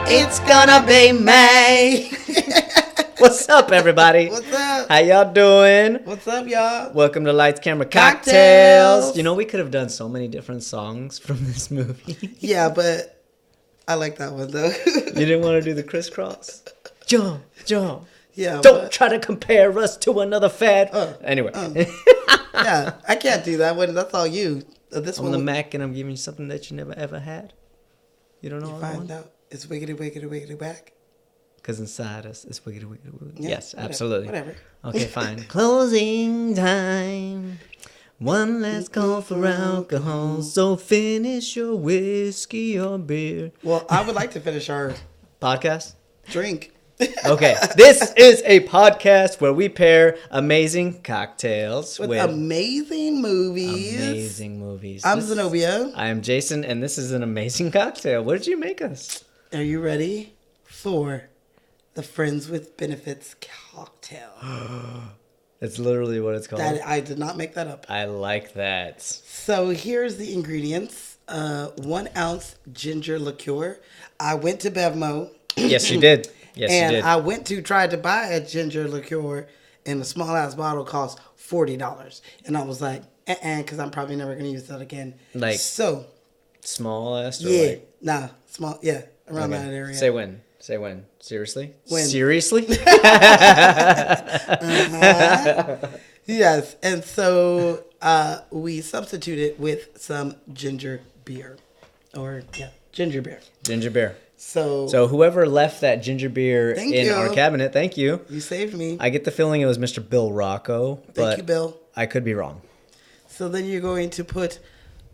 It's gonna be May. What's up, everybody? What's up? How y'all doing? What's up, y'all? Welcome to Lights, Camera, Cocktails. Cocktails. You know, we could have done so many different songs from this movie. Yeah, but I like that one, though. You didn't want to do the crisscross? Jump, jump. Yeah. Don't try to compare us to another fad. Anyway. Yeah, I can't do that one. That's all you. This I'm one. the Mac, and I'm giving you something that you never, ever had. You don't know You what I find want? out. It's wiggity, wiggity, wiggity back. Because inside us, it's wiggity, wiggity, wiggity. Yeah, Yes, whatever, absolutely. whatever. Okay, fine. Closing time. One last call for alcohol. So finish your whiskey or beer. Well, I would like to finish our Podcast? drink. Okay. This is a podcast where we pair amazing cocktails With with amazing movies. amazing movies. I'm This- Zenobia. I am Jason, and this is an amazing cocktail. What did you make us? Are you ready for the Friends with Benefits cocktail? That's literally what it's called. That I did not make that up. I like that. So here's the ingredients: 1 ounce ginger liqueur. I went to Bevmo. Yes, you did. Yes, And you did. I went to try to buy a ginger liqueur, and a small ass bottle cost $40. And I was like, because I'm probably never gonna use that again. Like, so, Small ass or yeah, like... nah, small, yeah, around Okay. that area. Say when. Say when. Seriously? When. Seriously? Yes, and so we substituted with some ginger beer, ginger beer. Ginger beer. So, So whoever left that ginger beer Thank in you. our cabinet, thank you. you saved me. I get the feeling it was Mr. Bill Rocco, but Thank you, Bill. I could be wrong. So then you're going to put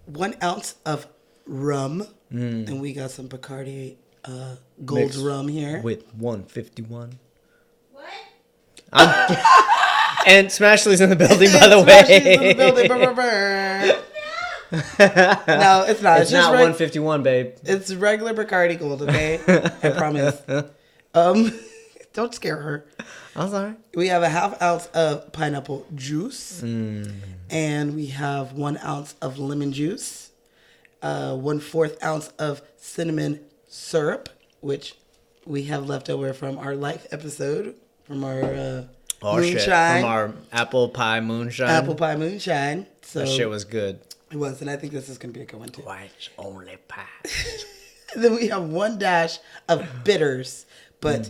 1 ounce of rum, and we got some Bacardi Gold Mixed rum here. With 151. What? And Smashley's in the building, by the Smashy's in the way. building. Brr, brr, brr. No, it's not. It's just not 151, babe. It's regular Bacardi Gold, okay? I promise. Don't scare her. I'm sorry. We have a 1/2 ounce of pineapple juice, and we have 1 ounce of lemon juice, 1/4 ounce of cinnamon syrup, which we have left over from our life episode, from our moonshine, Shit. From our apple pie moonshine. apple pie moonshine. So That shit was good. it was, and I think this is going to be a good one too. White only pie. And then we have 1 dash of bitters, but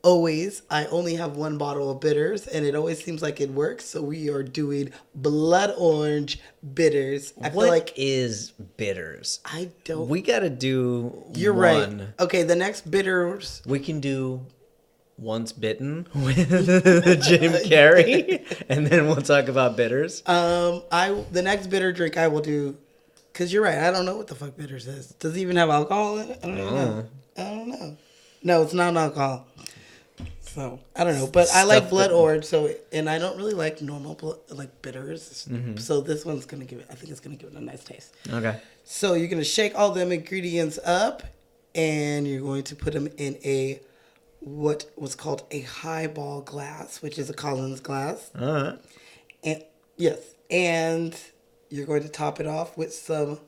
always I only have 1 bottle of bitters, and it always seems like it works. So we are doing blood orange bitters. I What feel like is bitters? I don't. We gotta do You're one. right. Okay, the next bitters. We can do Once Bitten with Jim Carrey, and then we'll talk about bitters. The next bitter drink I will do, because you're right. I don't know what the fuck bitters is. Does it even have alcohol in it? I don't even know. I don't know. No, it's not alcohol. So I don't know, but I like Stuff blood that- orange. So, and I don't really like normal like bitters. So this one's gonna give it. I think it's gonna give it a nice taste. Okay. So you're gonna shake all them ingredients up, and you're going to put them in what was called a highball glass, which is a Collins glass. All right. And yes, and you're going to top it off with some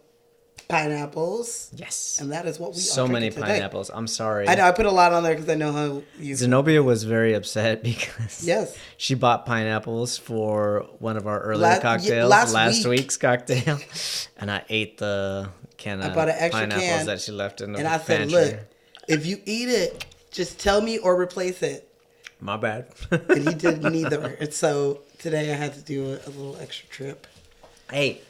pineapples, Yes. and that is what we So are many drinking today. pineapples. I'm sorry. I know I put a lot on there because I know how you. Zenobia was very upset because Yes. she bought pineapples for one of our earlier Last- cocktails, last week. week's cocktail, and I ate the can I of bought an extra pineapples can, that she left in the And I pantry. said, look, if you eat it, just tell me or replace it. My bad. And he did neither. And so today I had to do a little extra trip. Hey,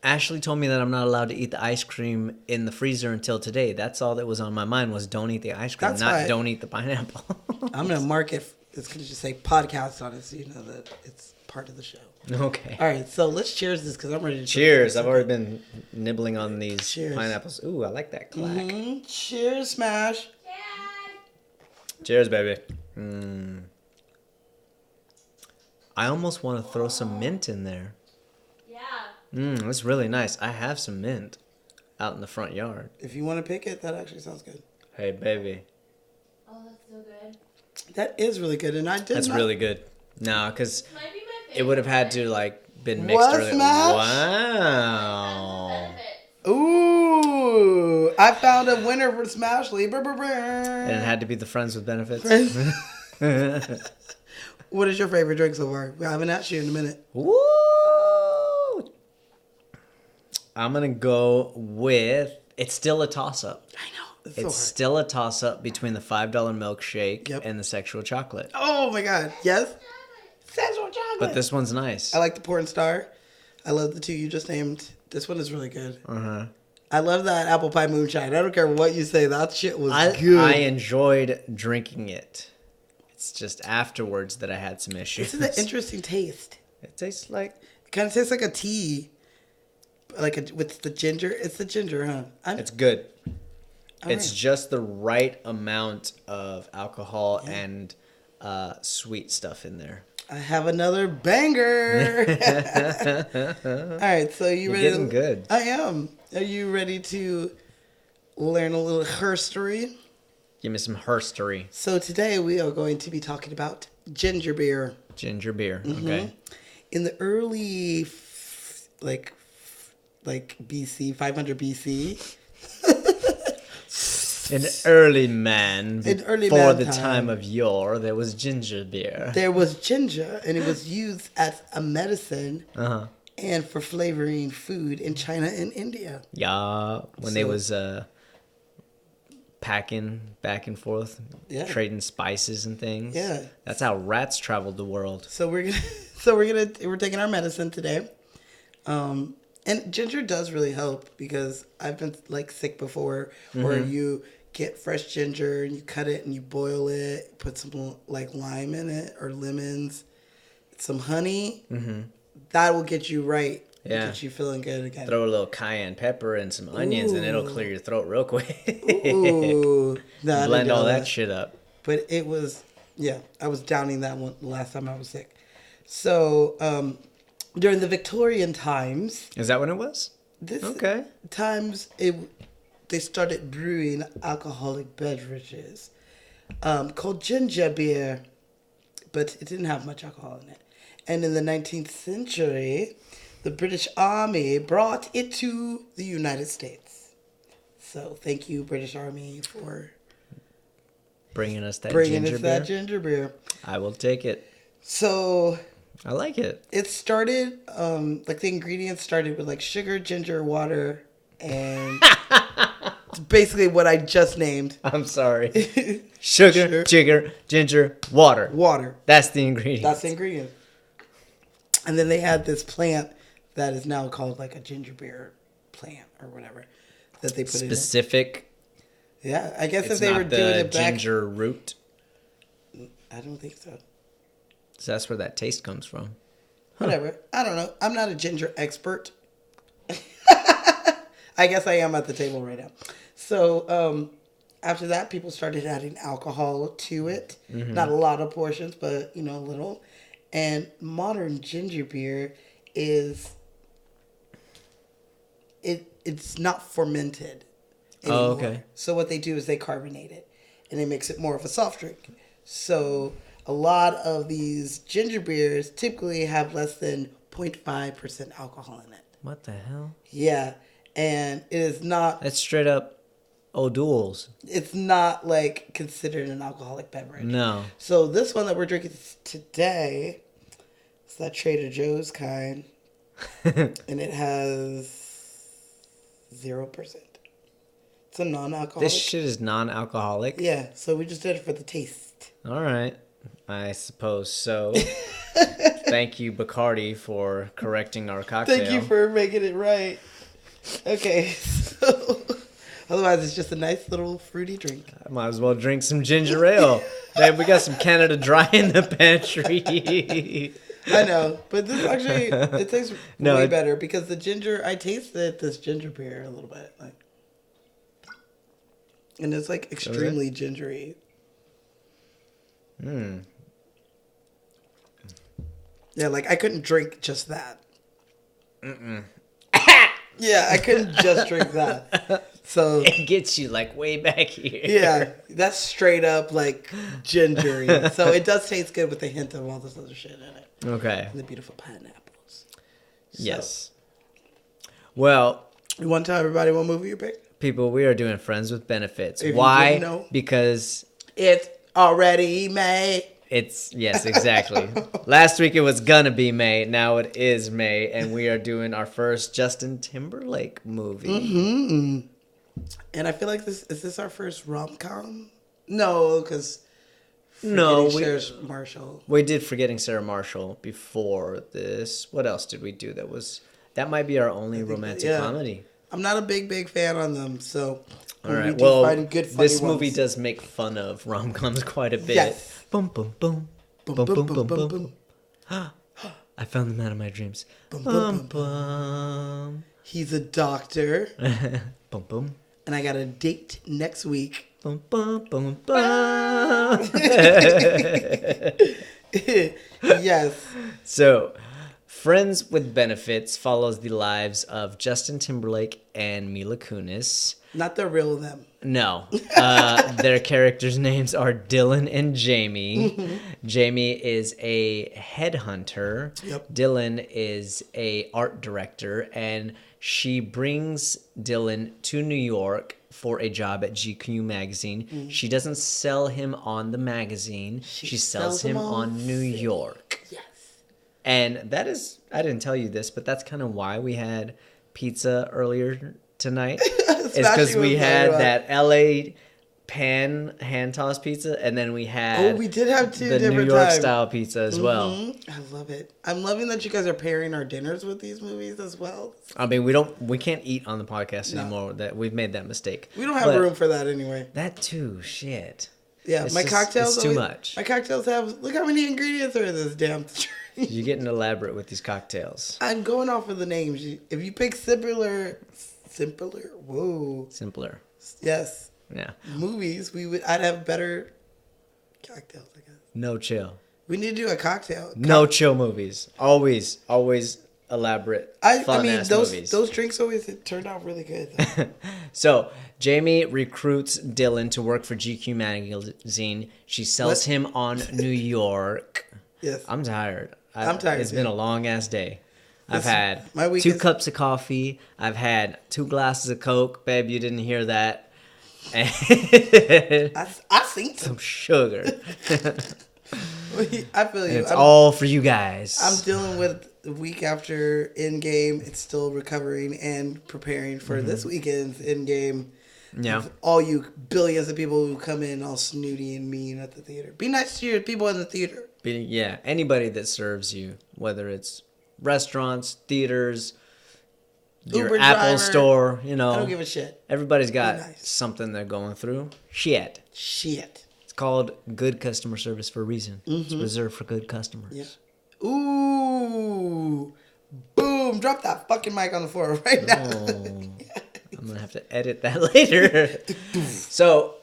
Ashley told me that I'm not allowed to eat the ice cream in the freezer until today. That's all that was on my mind was don't eat the ice cream, That's not fine. don't eat the pineapple. I'm going to mark it. It's going to just say podcast on it so you know that it's part of the show. Okay. All right, so let's cheers this because I'm ready to Cheers. drink I've already been nibbling on these Cheers. pineapples. Ooh, I like that clack. this. Cheers, Smash. Dad. Cheers, baby. I almost want to throw some mint in there. Yeah. That's really nice. I have some mint out in the front yard. If you want to pick it, that actually sounds good. Hey, baby. Oh, that's so good. That is really good, and I did That's not- really good. No, because This might be my favorite. it would have had to, like, been mixed What, earlier. Smash? Wow. Benefits. Ooh, Ooh, I found a winner for Smashly. And it had to be the friends with benefits. What is your favorite drink so far? I haven't asked you in a minute. Woo! I'm gonna go with. It's still a toss-up. I know. It's It's so hard. still a toss-up between the $5 milkshake Yep. and the sexual chocolate. Oh my god. Yes. Sensual chocolate. But this one's nice. I like the porn star. I love the two you just named. This one is really good. Uh-huh. I love that apple pie moonshine. I don't care what you say. That shit was I good. enjoyed drinking it. It's just afterwards that I had some issues. This is an interesting taste. It tastes like It kind of tastes like a tea, with the ginger. It's the ginger, huh? it's good. All It's right. just the right amount of alcohol and sweet stuff in there. I have another banger. All right, so you You're ready? getting good. I am. Are you ready to learn a little herstory? Give me some herstory. So today we are going to be talking about ginger beer. Ginger beer. Mm-hmm. Okay. In the early, like BC, 500 BC. In early man, In early before man the time. time of yore, there was ginger beer. There was ginger, and it was used as a medicine Uh-huh. and for flavoring food in China and India. Yeah, when they So- was packing back and forth, Yeah. trading spices and things. Yeah. That's how rats traveled the world. So we're we're taking our medicine today. And ginger does really help because I've been like sick before, where you get fresh ginger and you cut it and you boil it, put some like lime in it or lemons, some honey. Mm-hmm. That will get you right. Yeah. Get you feeling good again. Throw a little cayenne pepper and some onions, and it'll clear your throat real quick. Ooh, no, I didn't Blend do all that shit up. But it was, yeah, I was downing that one the last time I was sick. So during the Victorian times, Is that what it was? this Okay. times they started brewing alcoholic beverages called ginger beer, but it didn't have much alcohol in it. And in the 19th century, the British Army brought it to the United States. So thank you, British Army, for Bringing us that bringing ginger us beer. that ginger beer. I will take it. So I like it. it started, like the ingredients started with like sugar, ginger, water, and it's basically what I just named. I'm sorry. Sugar, ginger, water. Water. That's the ingredient. That's the ingredient. And then they had this plant that is now called like a ginger beer plant or whatever that they put specific. in it. Yeah, I guess It's if they not were the doing it back, ginger root. I don't think so. So that's where that taste comes from. Whatever. I don't know. I'm not a ginger expert. I guess I am at the table right now. So after that, people started adding alcohol to it. Mm-hmm. Not a lot of portions, but a little. And modern ginger beer is it's not fermented anymore. Oh, okay. So what they do is they carbonate it, and it makes it more of a soft drink. So a lot of these ginger beers typically have less than 0.5% alcohol in it. What the hell? Yeah, and it is not. That's straight up O'Doul's. It's not like considered an alcoholic beverage. No. So this one that we're drinking today is that Trader Joe's kind, and it has 0%. It's a non-alcoholic. This shit is non-alcoholic. Yeah, so we just did it for the taste. All right. I suppose so. Thank you, Bacardi, for correcting our cocktail. Thank you for making it right. Okay, so otherwise it's just a nice little fruity drink. I might as well drink some ginger ale. Man, we got some Canada Dry in the pantry. I know, but this actually it tastes No, way it- better because the ginger. I tasted this ginger beer a little bit, and it's like extremely gingery. Hmm. Yeah, like I couldn't drink just that. Yeah, I couldn't just drink that. So It gets you like way back here. yeah, that's straight up like gingery. So it does taste good with a hint of all this other shit in it. Okay. And the beautiful pineapples. So, Yes. Well, you want to tell everybody what movie you picked? People, we are doing Friends with Benefits. If you Why? didn't know. Because It's already May. yes, exactly. Last week it was gonna be May. Now it is May, and we are doing our first Justin Timberlake movie. Mm-hmm. And I feel like is this our first rom-com? No, because No, Marshall. we did Forgetting Sarah Marshall before this. What else did we do? That might be our only romantic comedy. I'm not a big fan on them, so All we right. do Well, find good, funny this movie ones. does make fun of rom-coms quite a bit. Yes. Boom, boom, boom. Boom, Boom, boom, boom, boom, boom, boom, boom. boom. I found the man of my dreams. Boom, Bum, boom, boom. bum. He's a doctor, Boom, boom. and I got a date next week. Bum, bum, bum, bum. Yes. So, Friends with Benefits follows the lives of Justin Timberlake and Mila Kunis. Not the real them. No. Their characters' names are Dylan and Jamie. Jamie is a headhunter. Yep. Dylan is a art director, and she brings Dylan to New York for a job at GQ magazine. She doesn't sell him on the magazine. She sells him on New York. Yes. And that is, I didn't tell you this, but that's kind of why we had pizza earlier tonight. It's because Smashing we was had very that LA pan hand tossed pizza, and then we had Oh, we did have two the different New York times. style pizza as well. Mhm. I love it. I'm loving that you guys are pairing our dinners with these movies as well. I mean, we can't eat on the podcast No. anymore. That we've made that mistake. We don't have But room for that anyway. that too. Shit. Yeah, It's my just- cocktails. it's too always- much. My cocktails have. Look how many ingredients are in this damn drink. You're getting elaborate with these cocktails. I'm going off of the names. If you pick simpler, whoa, Simpler. yes, Yeah. movies, I'd have better cocktails. I guess No chill. we need to do a cocktail. No chill movies. Always elaborate. I fun mean ass those movies. those drinks always turned out really good. though. So Jamie recruits Dylan to work for GQ magazine. She sells What? him on New York. Yes, I'm tired. I'm tired, It's been too. a long ass day. I've This- had my week 2 is- cups of coffee. I've had 2 glasses of Coke. Babe, you didn't hear that. And I seen some some. sugar. I feel you. It's all for you guys. I'm dealing with the week after Endgame. It's still recovering and preparing for this weekend's Endgame. Yeah. All you billions of people who come in all snooty and mean at the theater. Be nice to your people in the theater. Yeah, anybody that serves you, whether it's restaurants, theaters, your Uber Apple driver. store, I don't give a shit. everybody's got nice. something they're going through. Shit. Shit. It's called good customer service for a reason. It's reserved for good customers. Yeah. Ooh. Boom. Drop that fucking mic on the floor right now. Oh, I'm going to have to edit that later. So,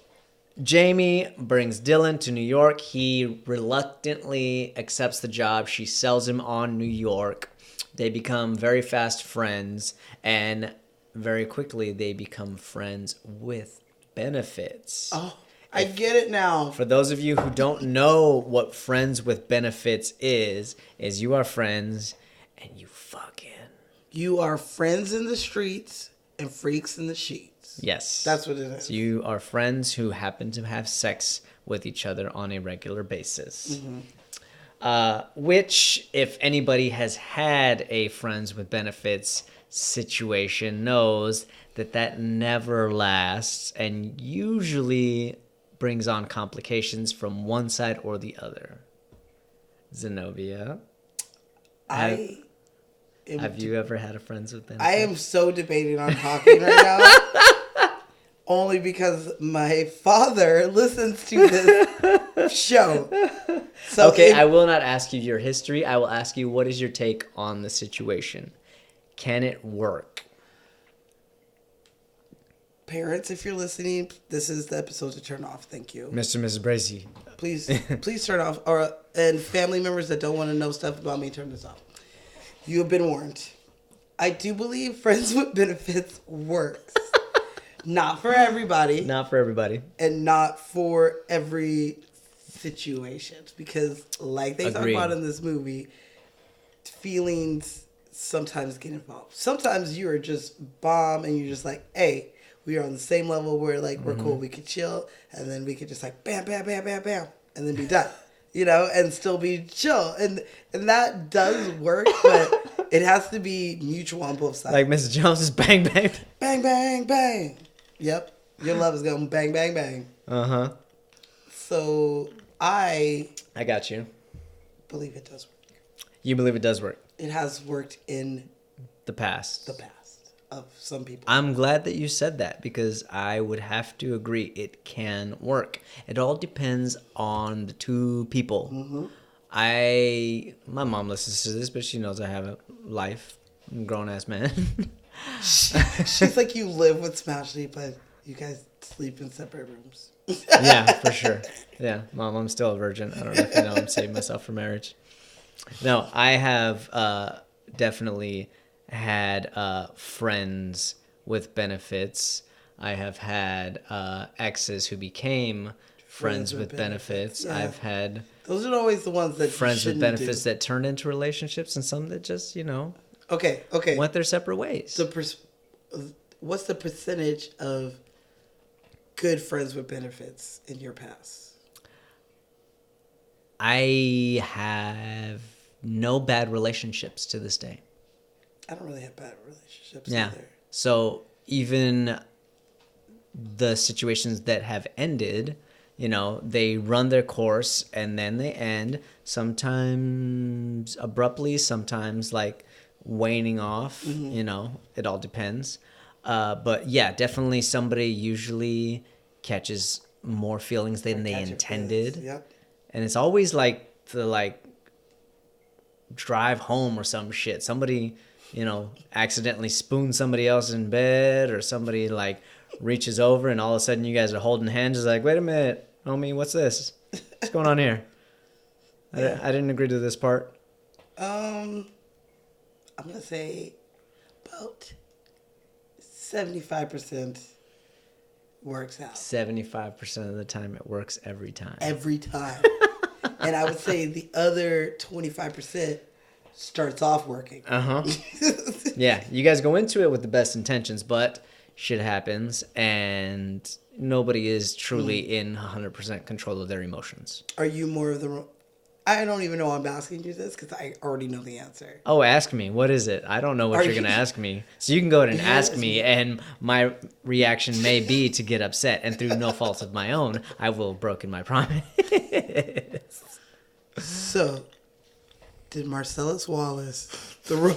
Jamie brings Dylan to New York. He reluctantly accepts the job. She sells him on New York. They become very fast friends, and very quickly they become friends with benefits. Oh, I get it now. For those of you who don't know what friends with benefits is you are friends and you fucking. You are friends in the streets and freaks in the sheets. Yes. That's what it is. So you are friends who happen to have sex with each other on a regular basis. Which, if anybody has had a friends with benefits situation, knows that never lasts and usually brings on complications from one side or the other. Zenobia, Have have you ever had a friends with benefits? I am so debating on talking right now. Only because my father listens to this show. So Okay, if- I will not ask you your history. I will ask you, what is your take on the situation? Can it work? parents, if you're listening, this is the episode to turn off. Thank you. Mr. and Mrs. Bracy. Please turn off. And family members that don't want to know stuff about me, turn this off. You have been warned. I do believe Friends with Benefits works. Not for everybody. Not for everybody. And not for every situation. Because like they Agreed. talk about in this movie, feelings sometimes get involved. Sometimes you are just bomb and you're just like, hey, we are on the same level where like we're cool. We could chill, and then we could just like bam, bam, bam, bam, bam, and then be done. You know, and still be chill, and that does work, but it has to be mutual on both sides. Like Mrs. Jones is bang bang. Bang, bang, bang. Yep, your love is going bang, bang, bang. So I got you. believe it does work. You believe it does work? It has worked in The past. the past of some people. I'm glad that you said that because I would have to agree it can work. It all depends on the two people. My mom listens to this, but she knows I have a life. I'm a grown-ass man. She's like, you live with Smashy, but you guys sleep in separate rooms. Yeah, for sure. Yeah, Mom, I'm still a virgin. I don't know if you know I'm saving myself for marriage. No, I have definitely had friends with benefits. I have had exes who became friends with benefits. Yeah. I've had Those are always the ones that friends with you shouldn't benefits do. that turned into relationships, and some that just, Okay. went their separate ways. What's the percentage of good friends with benefits in your past? I have no bad relationships to this day. I don't really have bad relationships Yeah. either. So even the situations that have ended, they run their course and then they end, sometimes abruptly, sometimes like waning off, it all depends. But yeah, definitely somebody usually catches more feelings than they intended. Yep. And it's always like the drive home or some shit. Somebody, accidentally spoons somebody else in bed, or somebody reaches over and all of a sudden you guys are holding hands. It's like, wait a minute, homie, what's this? What's going on here? Yeah. I didn't agree to this part. I'm gonna say about 75% works out 75% of the time it works every time. every time, and I would say the other 25% starts off working. Yeah, you guys go into it with the best intentions, but shit happens and nobody is truly in 100% control of their emotions. Are you more of the? I don't even know why I'm asking you this because I already know the answer. Oh, ask me. What is it? I don't know what you're going to ask me. So you can go ahead and ask me, and my reaction may be to get upset, and through no fault of my own, I will have broken my promise. So, did Marcellus Wallace the role?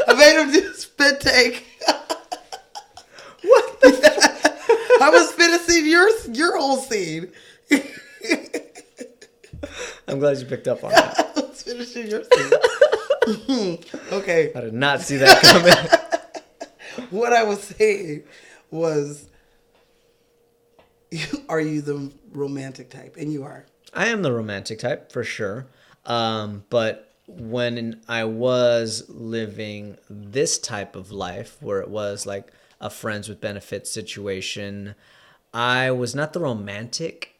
I made him do a spit take. What the I was finishing your whole scene. I'm glad you picked up on that. I was finishing your scene. Okay. I did not see that coming. What I was saying was, are you the romantic type? And you are. I am the romantic type, for sure. But when I was living this type of life, where it was like a friends with benefits situation, I was not the romantic.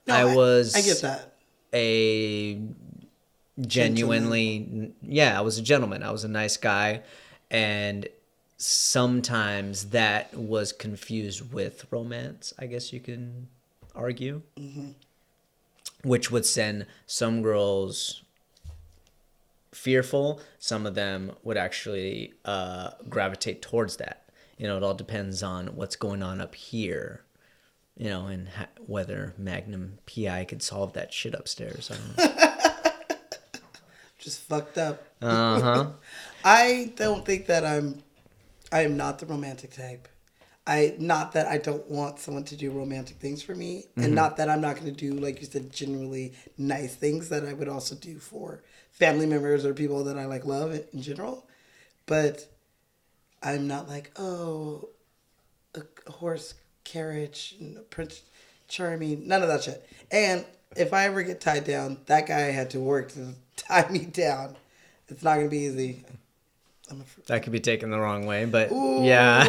No, I get that. a genuinely, I was a gentleman. I was a nice guy. And sometimes that was confused with romance, I guess you can argue. Which would send some girls fearful. Some of them would actually gravitate towards that. It all depends on what's going on up here. And whether Magnum PI could solve that shit upstairs. I don't know. Just fucked up. Uh-huh. I don't think that I am not the romantic type. Not that I don't want someone to do romantic things for me, and not that I'm not going to do, like you said, genuinely nice things that I would also do for family members or people that I love in general. But I'm not like, oh, a horse carriage, Prince Charming, none of that shit. And if I ever get tied down, that guy had to work to tie me down. It's not going to be easy. That could be taken the wrong way, but Ooh, yeah.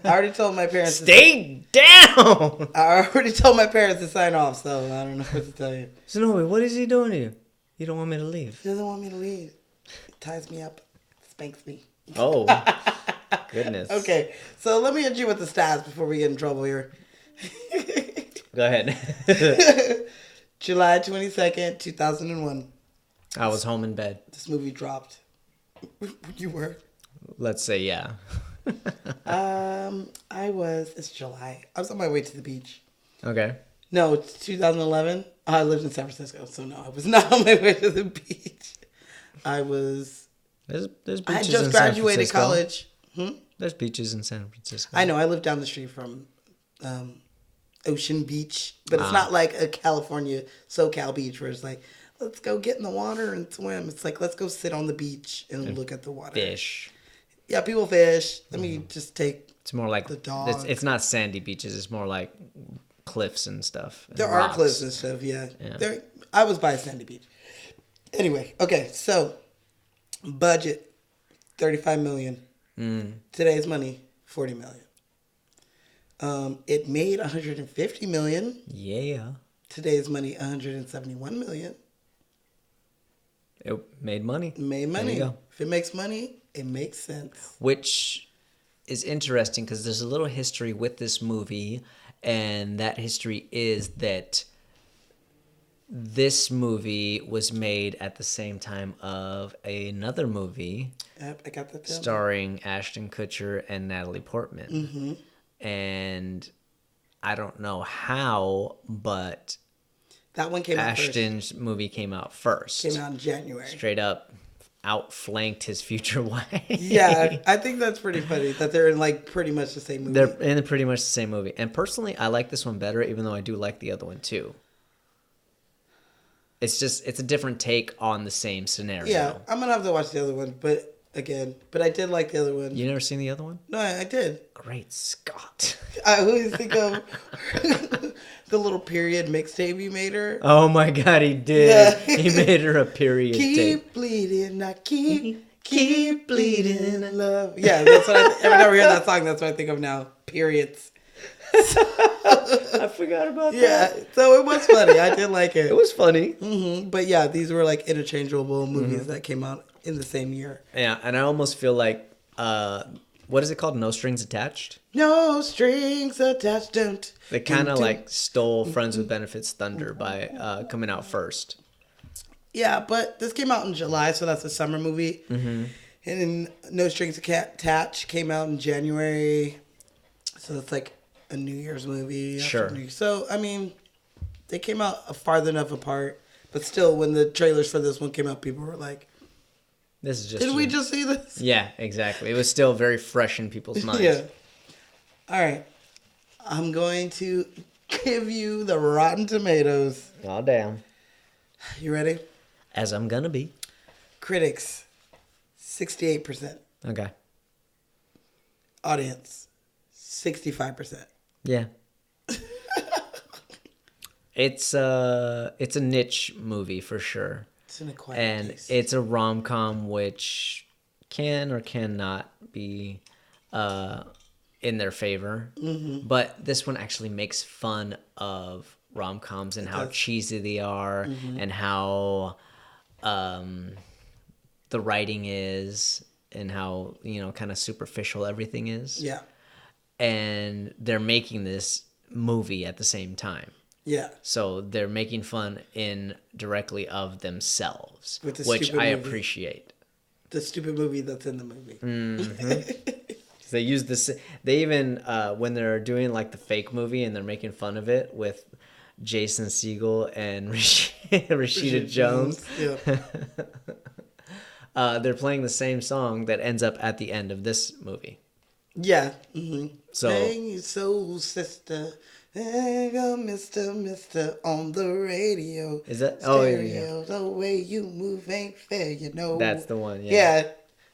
I already told my parents. Stay down! I already told my parents to sign off, so I don't know what to tell you. So, no, what is he doing to you? You don't want me to leave. He doesn't want me to leave. He ties me up, spanks me. Oh. Goodness. Okay, so let me hit you with the stats before we get in trouble here. Go ahead. July 22nd, 2001. I was home in bed. This movie dropped. You were? Let's say yeah. It's July. I was on my way to the beach. Okay. No, it's 2011. I lived in San Francisco, so no, I was not on my way to the beach. There's beaches I had in just San graduated Francisco. college. There's beaches in San Francisco. I know, I live down the street from Ocean Beach, but it's not like a California SoCal beach where it's like, let's go get in the water and swim. It's like, let's go sit on the beach and look at the water. Fish. Yeah, people fish. Let me just take It's more like the dog. It's not sandy beaches. It's more like cliffs and stuff. And There are rocks. cliffs and stuff, yeah. Yeah. I was by Sandy Beach. Anyway, okay, so budget $35 million. Today's money, $40 million. It made $150 million. Yeah. Today's money, $171 million. It made money. Made money. There you go. If it makes money, it makes sense. Which is interesting because there's a little history with this movie, and that history is that this movie was made at the same time of another movie Yep, I got that down. starring Ashton Kutcher and Natalie Portman. Mm-hmm. And I don't know how, but That one came out Ashton's movie came out first. first. Came out in January. Straight up outflanked his future wife. Yeah, I think that's pretty funny that they're in like pretty much the same movie. They're in pretty much the same movie. And personally, I like this one better, even though I do like the other one too. It's a different take on the same scenario. Yeah, I'm gonna have to watch the other one, but I did like the other one. You never seen the other one? No, I did. Great Scott. I always think of the little period mixtape you made her. Oh my God, he did. Yeah. He made her a period Keep tape. bleeding, I keep bleeding in love. Yeah, that's what every time I hear that song, that's what I think of now. Periods. I forgot about Yeah, that. so it was funny. I did like it. It was funny. But yeah, these were like interchangeable movies that came out in the same year. Yeah, and I almost feel like, what is it called? No Strings Attached? No strings attached. Don't. They kind of like stole Friends with Benefits thunder by coming out first. Yeah, but this came out in July, so that's a summer movie. Mm-hmm. And then No Strings Attached came out in January, so it's like a New Year's movie. Sure. So, I mean, they came out farther enough apart, but still, when the trailers for this one came out, people were like, This is just. did we just see this? Yeah, exactly. It was still very fresh in people's minds. Yeah. All right. I'm going to give you the Rotten Tomatoes. Oh, damn. You ready? As I'm gonna be. Critics, 68%. Okay. Audience, 65%. Yeah. It's a niche movie for sure. It's an acquired And taste. it's a rom-com which can or cannot be in their favor. Mm-hmm. But this one actually makes fun of rom-coms and how cheesy they are and how the writing is and how, kind of superficial everything is. Yeah. And they're making this movie at the same time. Yeah. So they're making fun indirectly of themselves, With the which stupid I movie. appreciate. The stupid movie that's in the movie. They use this. They even when they're doing like the fake movie and they're making fun of it with Jason Segel and Rashida Jones. Yeah. They're playing the same song that ends up at the end of this movie. Yeah. Mm-hmm. So- Bang your soul, sister. Hey, go, Mister, on the radio. Is that? Stereo, Oh yeah. the way you move ain't fair, you know. That's the one. Yeah. Yeah.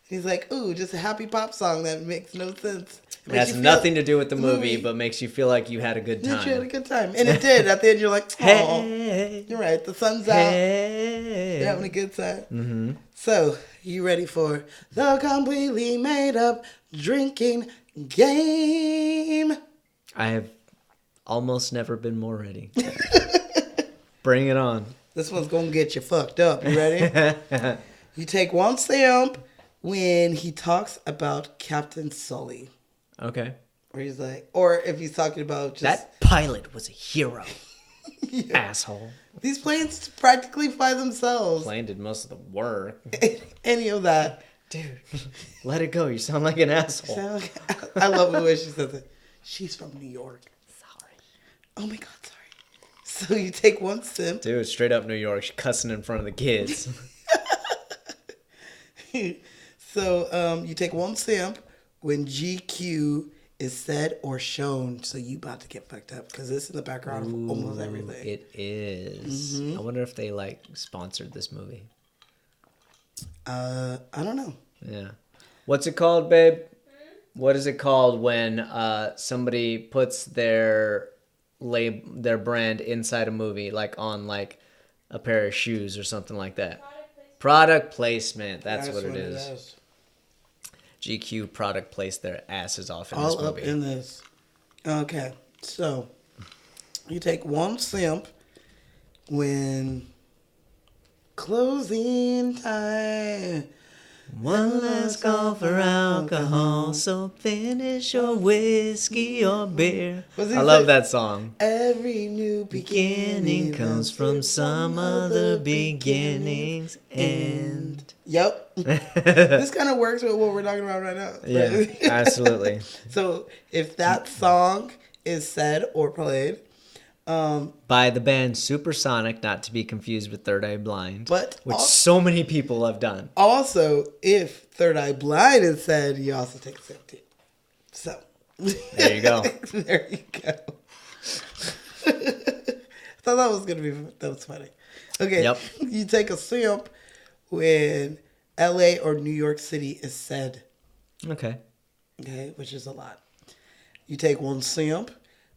He's like, ooh, just a happy pop song that makes no sense. It has nothing to do with the movie, but makes you feel like you had a good You had a time. good time. And it did. At the end, you're like, oh, Hey, you're right. The sun's out. hey. You're having a good time. Mm-hmm. So, you ready for the completely made up drinking game? I have almost never been more ready. Bring it on. This one's going to get you fucked up. You ready? You take one sip, when he talks about Captain Sully. Okay. Where he's like, or if he's talking about just That pilot was a hero. Asshole. these planes practically fly themselves. Plane did most of the work. Any of that. Dude, let it go. You sound like an asshole. I love the way she says it. She's from New York. Sorry. Oh my God, sorry. So you take one simp. Dude, straight up New York. She's cussing in front of the kids. So you take one simp when GQ is said or shown. So you about to get fucked up because it's in the background of almost everything. It is. I wonder if they like sponsored this movie. I don't know. Yeah. What's it called, babe? What is it called when somebody puts their brand inside a movie, like on like a pair of shoes or something like that? Product placement. That's what it is. GQ product placed their asses off in All this up movie. in this. Okay, so you take one simp when closing time. One last call for alcohol, so finish your whiskey or beer. What's he I love say? that song. Every new Beginning comes from some other beginning's end. Yep. This kind of works with what we're talking about right now. Yeah, absolutely. So if that song is said or played, By the band Supersonic, not to be confused with Third Eye Blind, But which al- so many people have done. also if Third Eye Blind is said, you also take a sip too. So There you go. there you go. I thought that was funny. Okay. Yep. You take a simp when LA or New York City is said. Okay. Okay, which is a lot. You take one simp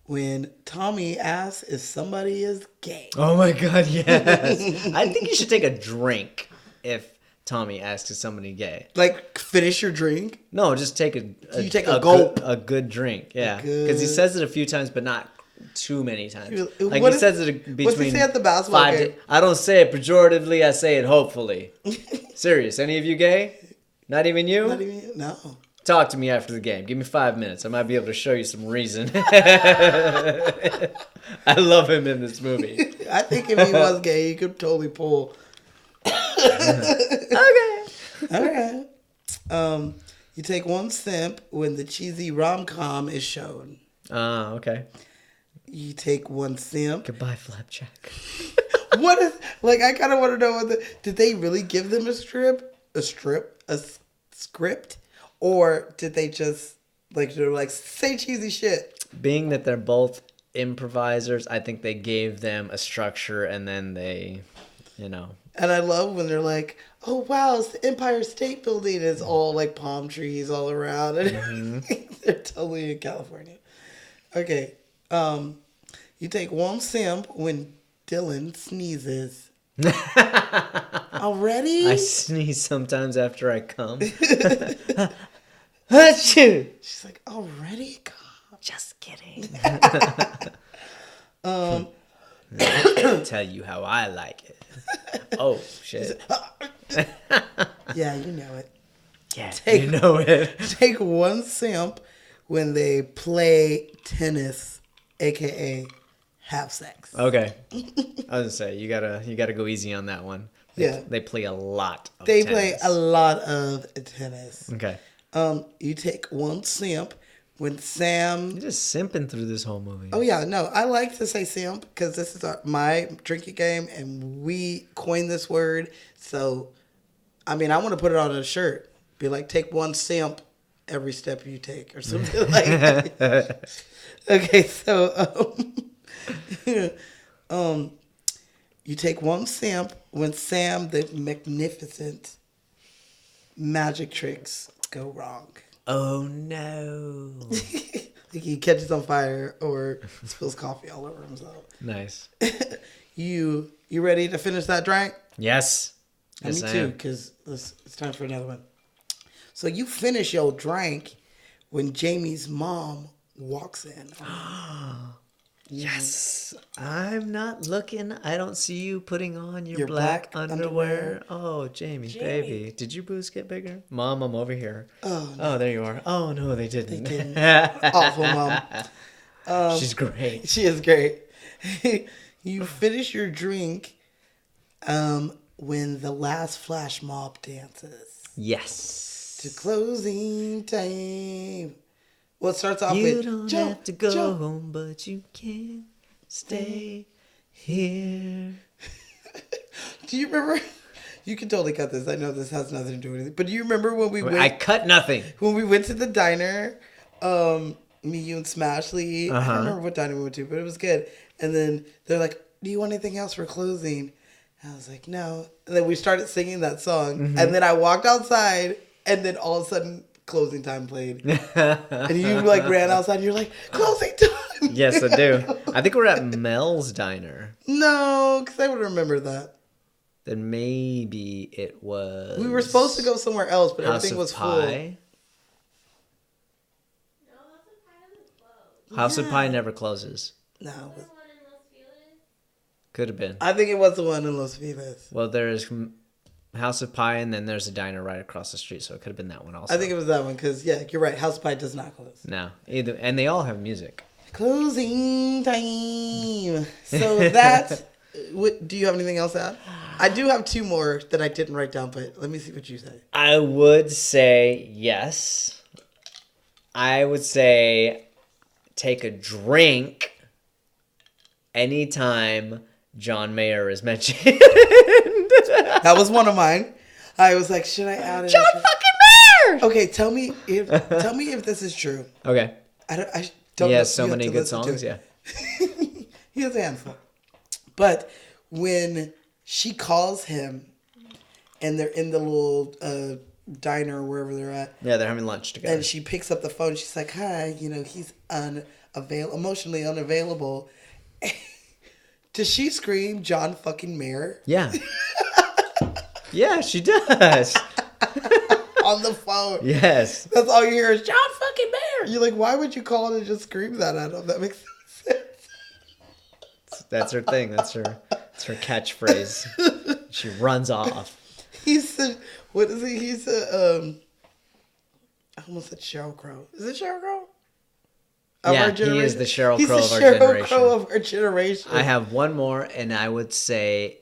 when Tommy asks if somebody is gay. Oh my God, yes. I think you should take a drink if Tommy asks if somebody gay. Like, finish your drink. No, just take You take a gulp. a good drink. Yeah, good- because he says it a few times, but not too many times. Like What he is- says it between. what's he say at the basketball game? I don't say it pejoratively. I say it hopefully. Serious? Any of you gay? Not even you? Not even, no. Talk to me after the game. Give me 5 minutes. I might be able to show you some reason. I love him in this movie. I think if he was gay, he could totally pull. Okay. All right. You take one simp when the cheesy rom-com is shown. Okay. You take one simp. Goodbye, Flapjack. What is, like, I kind of want to know, did they really give them a script? Or did they just, like, they're like, say cheesy shit? Being that they're both improvisers, I think they gave them a structure and then they, you know. And I love when they're like, oh, wow, it's the Empire State Building. It's all, like, palm trees all around. And they're totally in California. Okay. You take one simp when Dylan sneezes. Already? I sneeze sometimes after I come. Achoo! She's like, already? God. Just kidding. Tell you how I like it. Oh, shit. Yeah, you know it. Yeah, Take- you know it. Take one simp when they play tennis, a.k.a. have sex. Okay. I was gonna say you gotta go easy on that one. Yeah. They play a lot of They tennis. play a lot of tennis. Okay. You take one simp when Sam. You're just simping through this whole movie. Oh yeah, no, I like to say simp because this is my drinking game, and we coined this word. So, I mean, I want to put it on a shirt. Be like, take one simp every step you take, or something like that. Okay, so you take one simp when Sam the Magnificent magic tricks go wrong. Oh no. Like he catches on fire or spills coffee all over himself. Nice. You ready to finish that drink? Yes. And Yes, me I too, am. because it's time for another one. So you finish your drink when Jamie's mom walks in. Yes. I'm not looking. I don't see you putting on your Your black, black underwear. Oh, Jamie, baby. Did your boobs get bigger? Mom, I'm over here. Oh, there you are. Oh, no, they didn't. They didn't. Awful mom. She's great. She is great. You finish your drink when the last flash mob dances. Yes. To closing time. Well, it starts off You with don't jump, have to go jump. home, but you can stay here. Do you remember? You can totally cut this. I know this has nothing to do with anything. But do you remember when we went? I cut nothing. When we went to the diner, me, you, and Smashley. I don't remember what diner we went to, but it was good. And then they're like, "Do you want anything else for closing?" And I was like, "No." And then we started singing that song, and then I walked outside, and then all of a sudden, closing time played, and you like ran outside. And you're like, "Closing time." Yes, I do. I think we're at Mel's Diner. No, because I would remember that. Then maybe it was. We were supposed to go somewhere else, but House everything of was Pie. full. No, that's a pie doesn't close. House of Pie never closes. No, This one in Los Feliz? Could have been. I think it was the one in Los Feliz. Well, there's House of Pie, and then there's a diner right across the street, so it could have been that one also. I think it was that one because yeah, you're right. House of Pie does not close. No, either, and they all have music. Closing time. So that. Do you have anything else to add? I do have two more that I didn't write down, but let me see what you say. I would say yes. I would say take a drink anytime John Mayer is mentioned. That was one of mine. I was like, should I add it? John fucking Mayer! Okay, tell me if this is true. Okay. I don't He know. has so You have many to good listen to songs, it. yeah. He has a handful. But when she calls him and they're in the little diner or wherever they're at, Yeah, they're having lunch together. and she picks up the phone, she's like, "Hi, he's emotionally unavailable." Does she scream John fucking Mayer Yeah. Yeah, she does. on the phone? Yes. That's all you hear is John fucking Mayer. You're like, why would you call it and just scream that at him? That makes no sense. That's her thing. That's her catchphrase. She runs off. He's a, what is he? He's a, I almost said Sheryl Crow. Is it Sheryl Crow? Yeah, he is the Sheryl He's Crow the of our Sheryl generation. Crow of our generation. I have one more, and I would say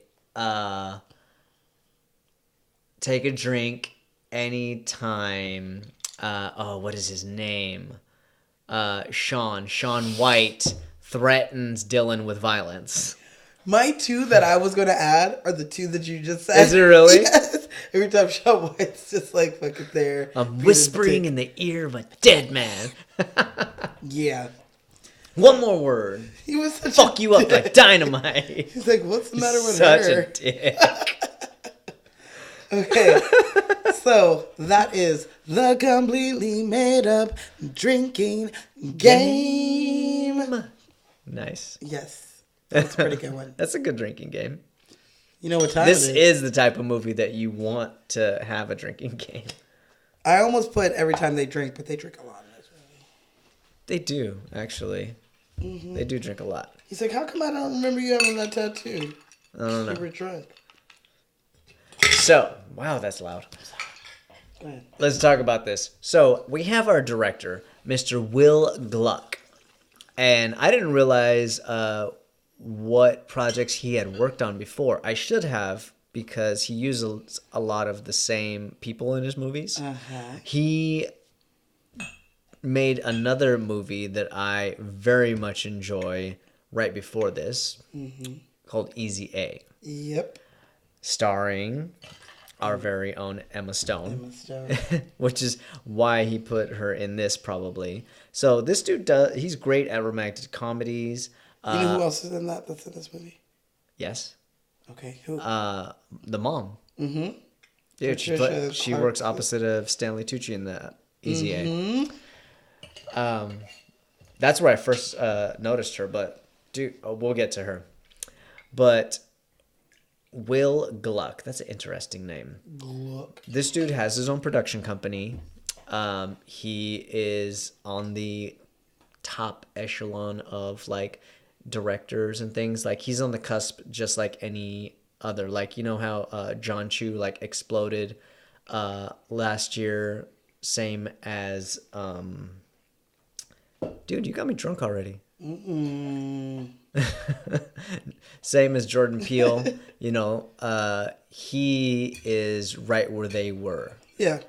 take a drink anytime. What is his name? Sean White threatens Dylan with violence. My two that I was going to add are the two that you just said. Is it really? Yes. Every time Sean White's just like fucking there. I'm whispering in the ear of a dead man. Yeah. One more word. He was such Fuck a you up dick. like dynamite. He's like, what's the matter with Such her? a dick. Okay. So that is the completely made up drinking game. Nice. Yes. That's a pretty good one. That's a good drinking game. You know what time This it is the type of movie that you want to have a drinking game. I almost put every time they drink, but they drink a lot in this movie. They do, actually. Mm-hmm. They do drink a lot. He's like, how come I don't remember you having that tattoo? I don't You know. were drunk. So, wow, that's loud. Go ahead. Let's talk about this. So, we have our director, Mr. Will Gluck. And I didn't realize what projects he had worked on before. I should have, because he uses a lot of the same people in his movies. Uh-huh. He made another movie that I very much enjoy right before this, called Easy A, Yep. starring our very own Emma Stone. Emma Stone. Which is why he put her in this, probably. So this dude he's great at romantic comedies. You know who else is in that's in this movie? Yes. Okay, who? The mom. Mm-hmm. Dude, Patricia she Clark. works opposite of Stanley Tucci in the Easy A. That's where I first noticed her, but dude, we'll get to her. But Will Gluck, that's an interesting name. Look. This dude has his own production company. He is on the top echelon of like directors and things. Like he's on the cusp, just like any other. Like you know how John Chu like exploded last year, same as dude, you got me drunk already. Same as Jordan Peele, you know, he is right where they were. Yeah.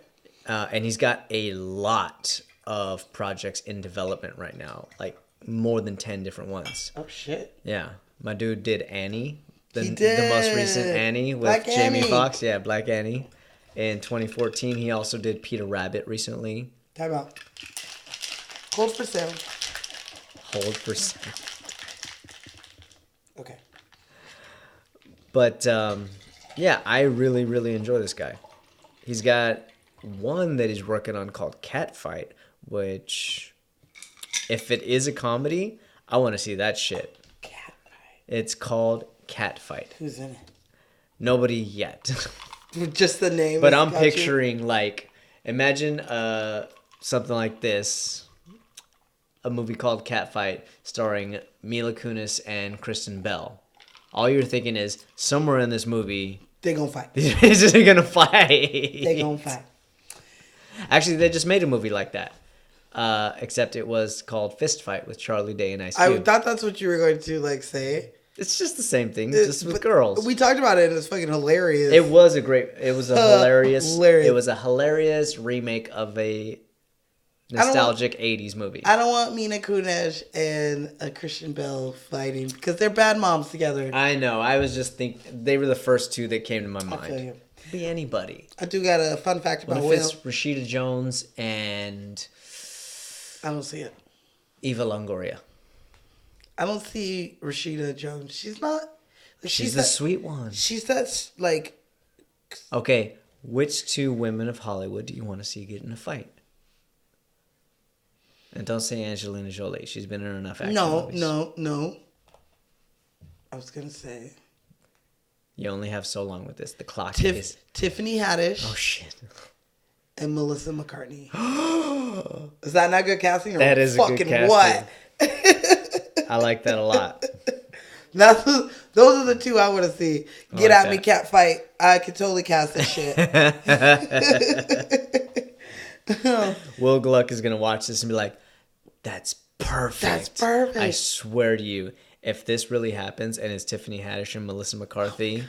And he's got a lot of projects in development right now, like more than 10 different ones. Oh, shit. Yeah. My dude did Annie, He did. the most recent Annie with Black Jamie Annie. Foxx. Yeah, Black Annie. In 2014, he also did Peter Rabbit recently. Time out. Hold for sale. Hold for... Okay. But, yeah, I really, really enjoy this guy. He's got one that he's working on called Catfight, which, if it is a comedy, I want to see that shit. Catfight. It's called Catfight. Who's in it? Nobody yet. Just the name. But has I'm got you? picturing, like, imagine something like this. A movie called Catfight starring Mila Kunis and Kristen Bell. All you're thinking is, somewhere in this movie, They gonna fight. these bitches are gonna fight. They gonna fight. Actually, they just made a movie like that. Except it was called Fist Fight with Charlie Day and Ice I Cube. thought that's what you were going to like say. It's just the same thing, just with But girls. We talked about it and it's fucking hilarious. It was a hilarious. Hilarious. It was a hilarious remake of a nostalgic 80s movie. I don't want Mina Kunis and Christian Bell fighting because they're bad moms together. I know. I was just thinking they were the first two that came to my I feel mind. you. Could be anybody. I do got a fun fact What about if Will. it's Rashida Jones and I don't see it. Eva Longoria? I don't see Rashida Jones. She's not. Like, She's the that, sweet one. She's that like. Okay, which two women of Hollywood do you want to see get in a fight? And don't say Angelina Jolie. She's been in enough action movies. No. I was gonna say You only have so long with this. The clock Tiff- is... Tiffany Haddish Oh, shit. and Melissa McCartney. Is that not good casting? Or That is a good fucking casting. what? I like that a lot. Those are the two I want to see. Get like at me, that. cat fight. I could totally cast this shit. Will Gluck is going to watch this and be like, that's perfect. That's perfect. I swear to you, if this really happens and it's Tiffany Haddish and Melissa McCarthy...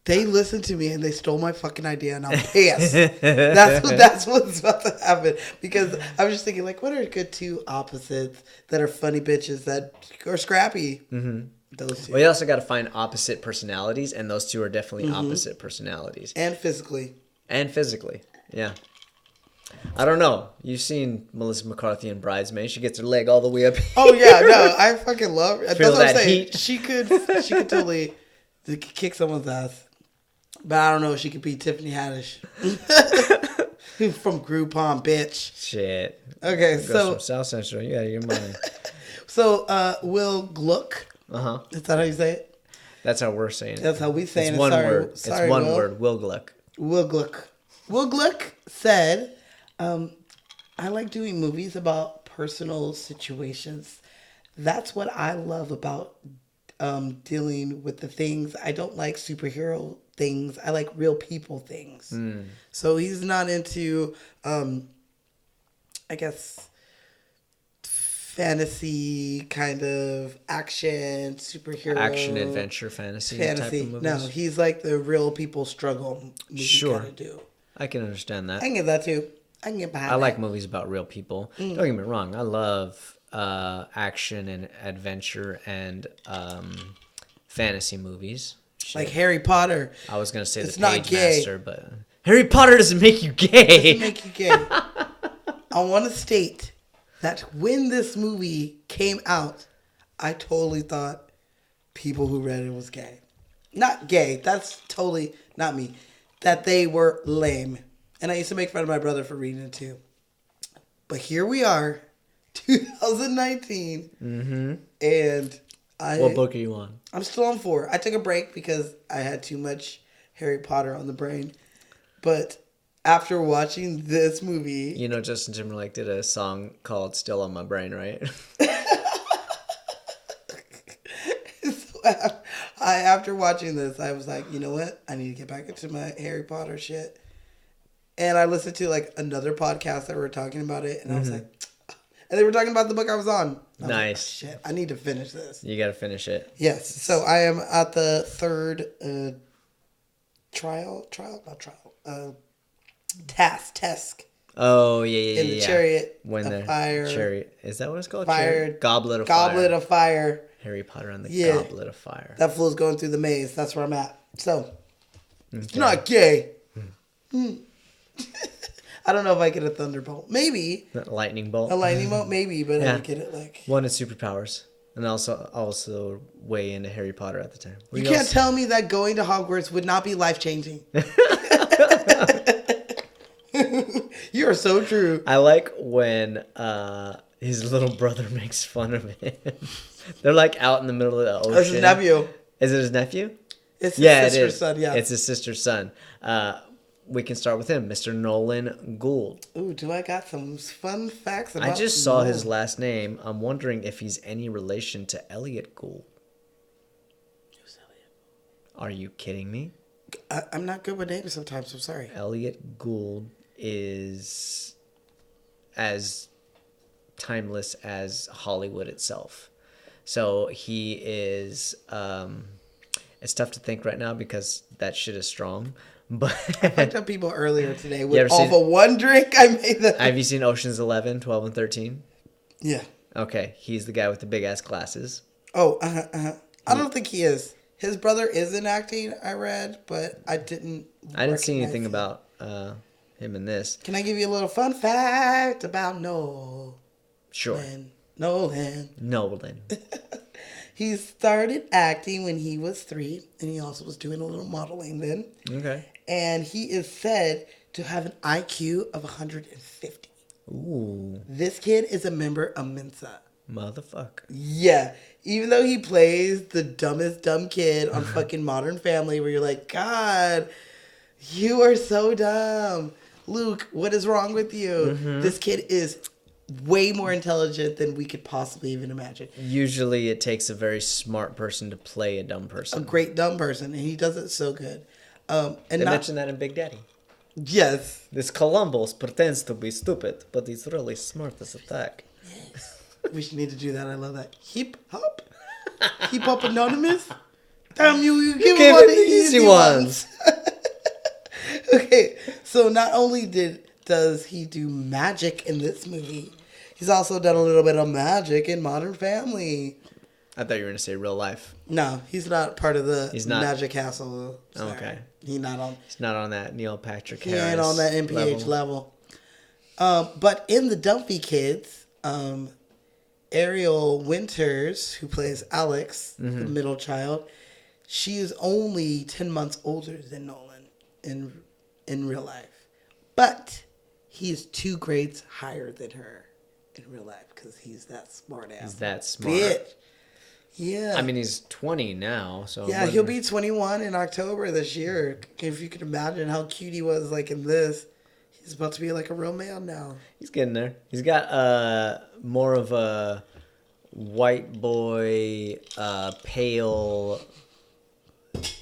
They listened to me and they stole my fucking idea and I'm pissed. That's what's about to happen. Because I was just thinking, like, what are good two opposites that are funny bitches that are scrappy? Mm-hmm. Those two. Well, you also got to find opposite personalities, and those two are definitely opposite personalities. And physically. And physically, yeah. I don't know. You've seen Melissa McCarthy in Bridesmaids. She gets her leg all the way up. Oh, yeah, no, I fucking love her. That's Feel what I'm that saying. heat. She could totally kick someone's ass. But I don't know if she could beat Tiffany Haddish. From Groupon, bitch. Shit. Okay, Goes so from South Central. You out of your mind. Will Gluck. Uh-huh. Is that how you say it? That's how we're saying it. That's how we say It's it. one Sorry, word. sorry, it's one Will. word. Will Gluck. Will Gluck. Will Gluck said, I like doing movies about personal situations. That's what I love about dealing with the things. I don't like superhero things. I like real people things. So he's not into, I guess, fantasy kind of action, superhero. Action, adventure, fantasy type of movies. No, he's like the real people struggle movie Sure. kind of do. I can understand that. I can get that too. I can get behind I like that. movies about real people. Mm. Don't get me wrong. I love action and adventure and fantasy movies. Shit. Like Harry Potter. I was gonna say It's the not Page gay. Master, but Harry Potter doesn't make you gay. Doesn't make you gay. I want to state that when this movie came out, I totally thought people who read it was gay. Not gay. That's totally not me. That they were lame. And I used to make fun of my brother for reading it too. But here we are, 2019. Mm-hmm. And What book are you on? I'm still on 4. I took a break because I had too much Harry Potter on the brain. But after watching this movie... You know, Justin Timberlake did a song called "Still on My Brain," right? After watching this, I was like, you know what? I need to get back into my Harry Potter shit. And I listened to like another podcast that were talking about it, and I was like, and they were talking about the book I was on. I was Nice. like, oh, shit, I need to finish this. You got to finish it. Yes. So I am at the third task Oh, yeah. in the chariot When of the fire. chariot. Is that what it's called? Fire. Chariot? Goblet of Goblet Fire. of Fire. Harry Potter and the Yeah. Goblet of Fire. That fool's going through the maze. That's where I'm at. So, it's Okay. not gay. I don't know if I get a thunderbolt. Maybe. Lightning bolt. A lightning bolt? Maybe, but I Yeah. would get it like... One is superpowers. And also way into Harry Potter at the time. You can't tell me that going to Hogwarts would not be life-changing. You are so true. I like when his little brother makes fun of him. They're like out in the middle of the ocean. That's his nephew. Is it his nephew? It's his Yeah, it sister's is. son, yeah. It's his sister's son. We can start with him, Mr. Nolan Gould. Ooh, do I got some fun facts about I just saw Nolan? his last name. I'm wondering if he's any relation to Elliot Gould. Who's Elliot? Are you kidding me? I'm not good with names sometimes. I'm sorry. Elliot Gould is as timeless as Hollywood itself. So he is. It's tough to think right now because that shit is strong. But I picked up people earlier today You with ever all seen- for one drink. I made them. have you seen Ocean's 11, 12, and 13? Yeah. Okay, he's the guy with the big ass glasses. Oh, I don't think he is. His brother is in acting, I read, but I didn't See recognize anything him. about him in this. Can I give you a little fun fact about Nolan? Sure. Nolan. Nolan. He started acting when he was 3, and he also was doing a little modeling then. Okay. And he is said to have an IQ of 150. Ooh, This kid is a member of Mensa. motherfucker. Yeah. Even though he plays the dumbest dumb kid on fucking Modern Family, where you're like, God, you are so dumb. Luke, what is wrong with you? This kid is way more intelligent than we could possibly even imagine. Usually it takes a very smart person to play a dumb A person. great dumb person, and he does it so good. And They not mentioned that in Big Daddy. yes, This Columbus pretends to be stupid, but he's really smart as a tack. we should need to do that. I love that. Hip hop, hip hop anonymous. Damn you give him all the easy ones. Okay, so not only does he do magic in this movie, he's also done a little bit of magic in Modern Family. I thought you were going to say real life. No, he's not part of the He's not. Magic Castle. Sorry. Okay. He's not on. He's not on that Neil Patrick He Harris ain't on that NPH level. But in the Dumpy Kids, Ariel Winters, who plays Alex, the middle child, she is only 10 months older than Nolan in real life. But he's 2 grades higher than her in real life because he's that smart ass. He's that smart. Bitch. Yeah. I mean, he's 20 now, so... yeah, he'll be 21 in October this year. If you could imagine how cute he was like in this. He's about to be like a real man now. He's getting there. He's got more of a white boy, pale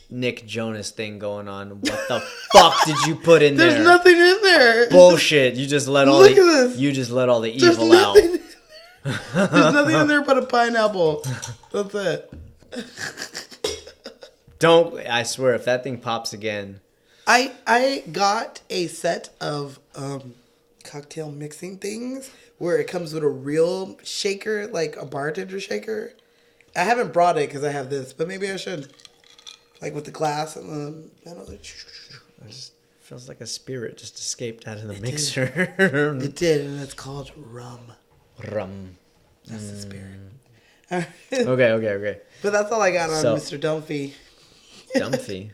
Nick Jonas thing going on. What the fuck did you put in there? There's nothing in there. Bullshit. You just let all Look at this. You just let all the There's evil out. nothing. There's nothing in there but a pineapple. That's it. Don't. I swear, if that thing pops again. I got a set of cocktail mixing things where it comes with a real shaker, like a bartender shaker. I haven't brought it because I have this, but maybe I should. Like with the glass and the metal. It just feels like a spirit just escaped out of the mixer. It did, and it's called rum. Rum. That's the spirit. Okay. But that's all I got on So- Mr. Dumphy. Dumphy.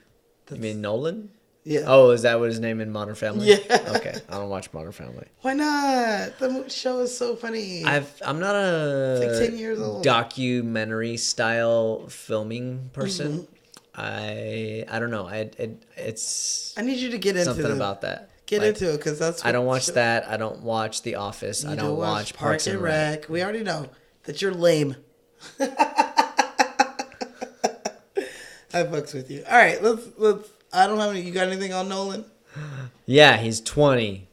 You mean Nolan? Yeah. Oh, is that what his name in Modern Family? Yeah. Okay, I don't watch Modern Family. Why not? The show is so funny. I'm not a It's like 10 years old. documentary style filming person. I don't know. It's I need you to get into something it. about that. Get Like, into it because that's. I don't what watch show- that. I don't watch The Office. You I don't watch Parks and Rec. We already know that you're lame. I fucks with you. All right, let's. I don't have any. You got anything on Nolan? Yeah, he's 20,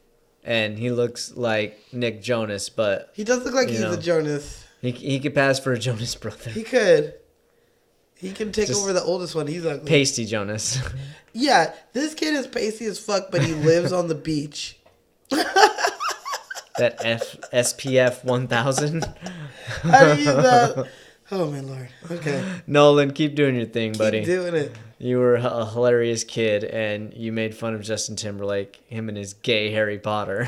and he looks like Nick Jonas, but He does look like You he's know. a Jonas. he could pass for a Jonas brother. He could. He can take Just over the oldest one. He's ugly. Pasty Jonas. Yeah, this kid is pasty as fuck, but he lives on the beach. That SPF 1000. How do you use that? Oh my lord. Okay. Nolan, keep doing your thing, buddy. Keep doing it. You were a hilarious kid, and you made fun of Justin Timberlake, him and his gay Harry Potter.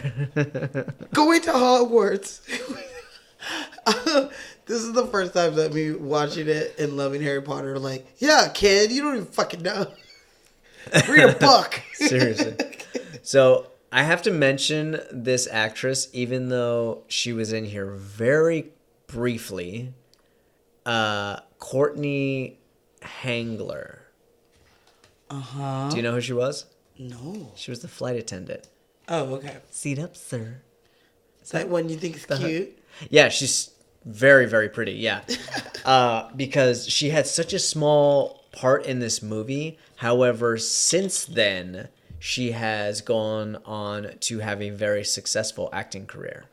Going to Hogwarts. This is the first time that me watching it and loving Harry Potter. Like, yeah, kid, you don't even fucking know. Read a book. Seriously. So I have to mention this actress, even though she was in here very briefly. Courtney Hangler. Uh-huh. Do you know who she was? No. She was the flight attendant. Oh, okay. Seat up, sir. Is that one you think is cute? Yeah, she's very, very pretty. Yeah. Because she had such a small part in this movie. However, since then, she has gone on to have a very successful acting career.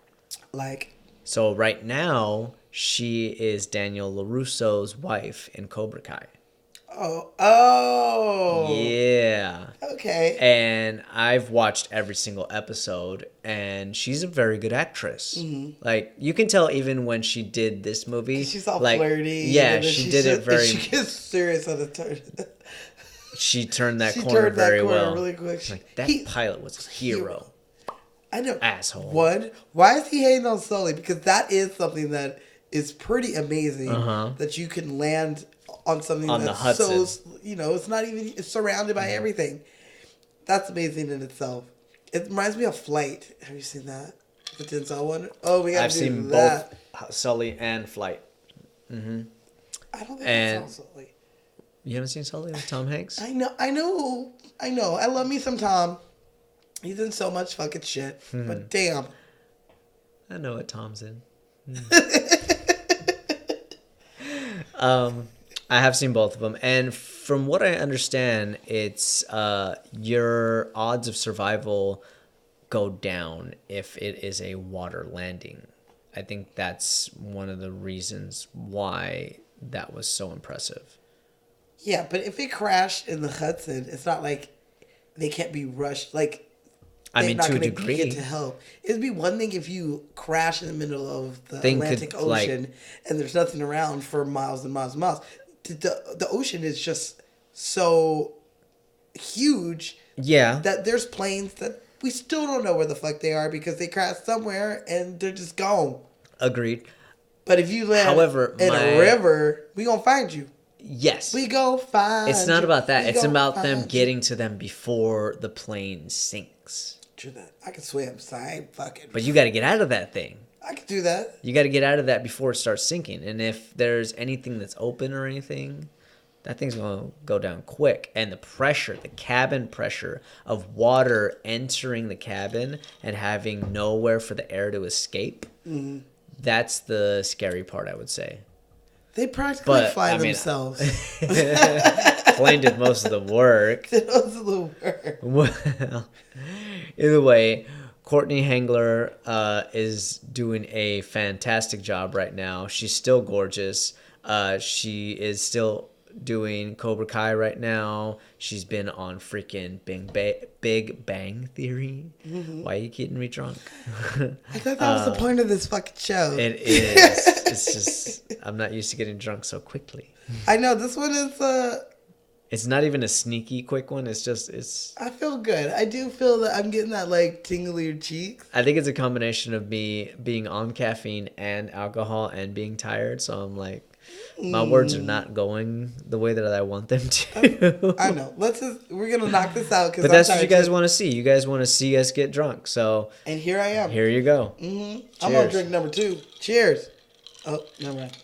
Like, So right now, she is Daniel LaRusso's wife in Cobra Kai. oh. Yeah. Okay. And I've watched every single episode, and she's a very good actress. Like, you can tell even when she did this movie. She's all like, flirty. Yeah, and then she did it very... She gets serious on the turn. She turned that She corner turned that very corner well. really quick. Like, that He- pilot was a hero. I know. Asshole. One, why is he hating on Sully? Because that is something that is pretty amazing that you can land on something On the that's so, Hudson. it's not even, it's surrounded by everything. That's amazing in itself. It reminds me of Flight. Have you seen that? The Denzel one? Oh, we got I've to do seen that. both Sully and Flight. I don't think And- I saw Sully. You haven't seen Sully with Tom Hanks? I know. I love me some Tom. He's in so much fucking shit. But damn. I know what Tom's in. I have seen both of them, and from what I understand, it's your odds of survival go down if it is a water landing. I think that's one of the reasons why that was so impressive. Yeah, but if it crashed in the Hudson, it's not like they can't be rushed. Like, I they're mean, not to a gonna degree. get to help. It'd be one thing if you crash in the middle of the Thing could, Atlantic like- Ocean and there's nothing around for miles and miles and miles. The ocean is just so huge Yeah. that there's planes that we still don't know where the fuck they are because they crashed somewhere and they're just gone. Agreed. But if you land However, in my- a river, we gonna find you. Yes. We go find It's not you. about that. We It's gon' about find them you. getting to them before the plane sinks. True that. I can swim, so I ain't fucking. But you got to get out of that thing. I can do that. You got to get out of that before it starts sinking. And if there's anything that's open or anything, that thing's going to go down quick. And the pressure, the cabin pressure of water entering the cabin and having nowhere for the air to escape, that's the scary part, I would say. They practically But, fly I mean, themselves. Plane did most of the work. Those are the worst. Well, either way, Courtney Hangler is doing a fantastic job right now. She's still gorgeous. She is still doing Cobra Kai right now. She's been on freaking Big Bang Theory. Why are you getting me drunk? I thought that was the point of this fucking show. It is. It's just I'm not used to getting drunk so quickly. I know this one is. It's not even a sneaky quick one. It's I feel good. I do feel that I'm getting that like tingly cheeks. I think it's a combination of me being on caffeine and alcohol and being tired. So I'm like, my words are not going the way that I want them to. I know. We're gonna knock this out because. But that's what you guys want to see. You guys want to see us get drunk. So And here I am. here you go. I'm on drink number 2. Cheers. Oh, never mind.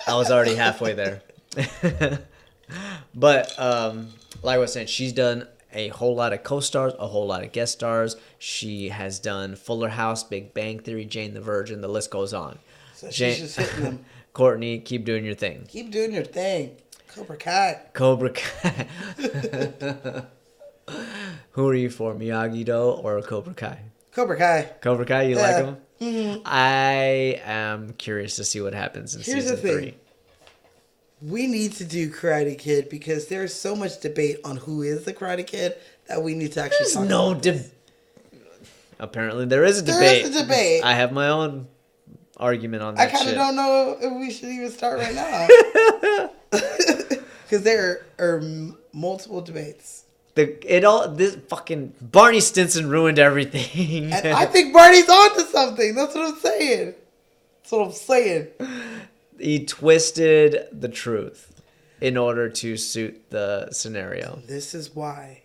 I was already halfway there. But like I was saying, she's done a whole lot of co-stars, a whole lot of guest stars. She has done Fuller House, Big Bang Theory, Jane the Virgin. The list goes on. So she's just hitting them. Courtney, keep doing your thing. Keep doing your thing. Cobra Kai. Cobra Kai. Who are you for, Miyagi-Do or Cobra Kai? Cobra Kai. Cobra Kai, you like him? Mm-hmm. I am curious to see what happens in Here's season the thing. 3. We need to do Karate Kid because there's so much debate on who is the Karate Kid that we need to actually There's talk no about. debate. Apparently, there is a There debate. is a debate. I have my own argument on I that kind of shit. don't know if we should even start right now. Because there are multiple debates. This fucking Barney Stinson ruined everything. And I think Barney's onto something. That's what I'm saying. That's what I'm saying. He twisted the truth in order to suit the scenario. This is why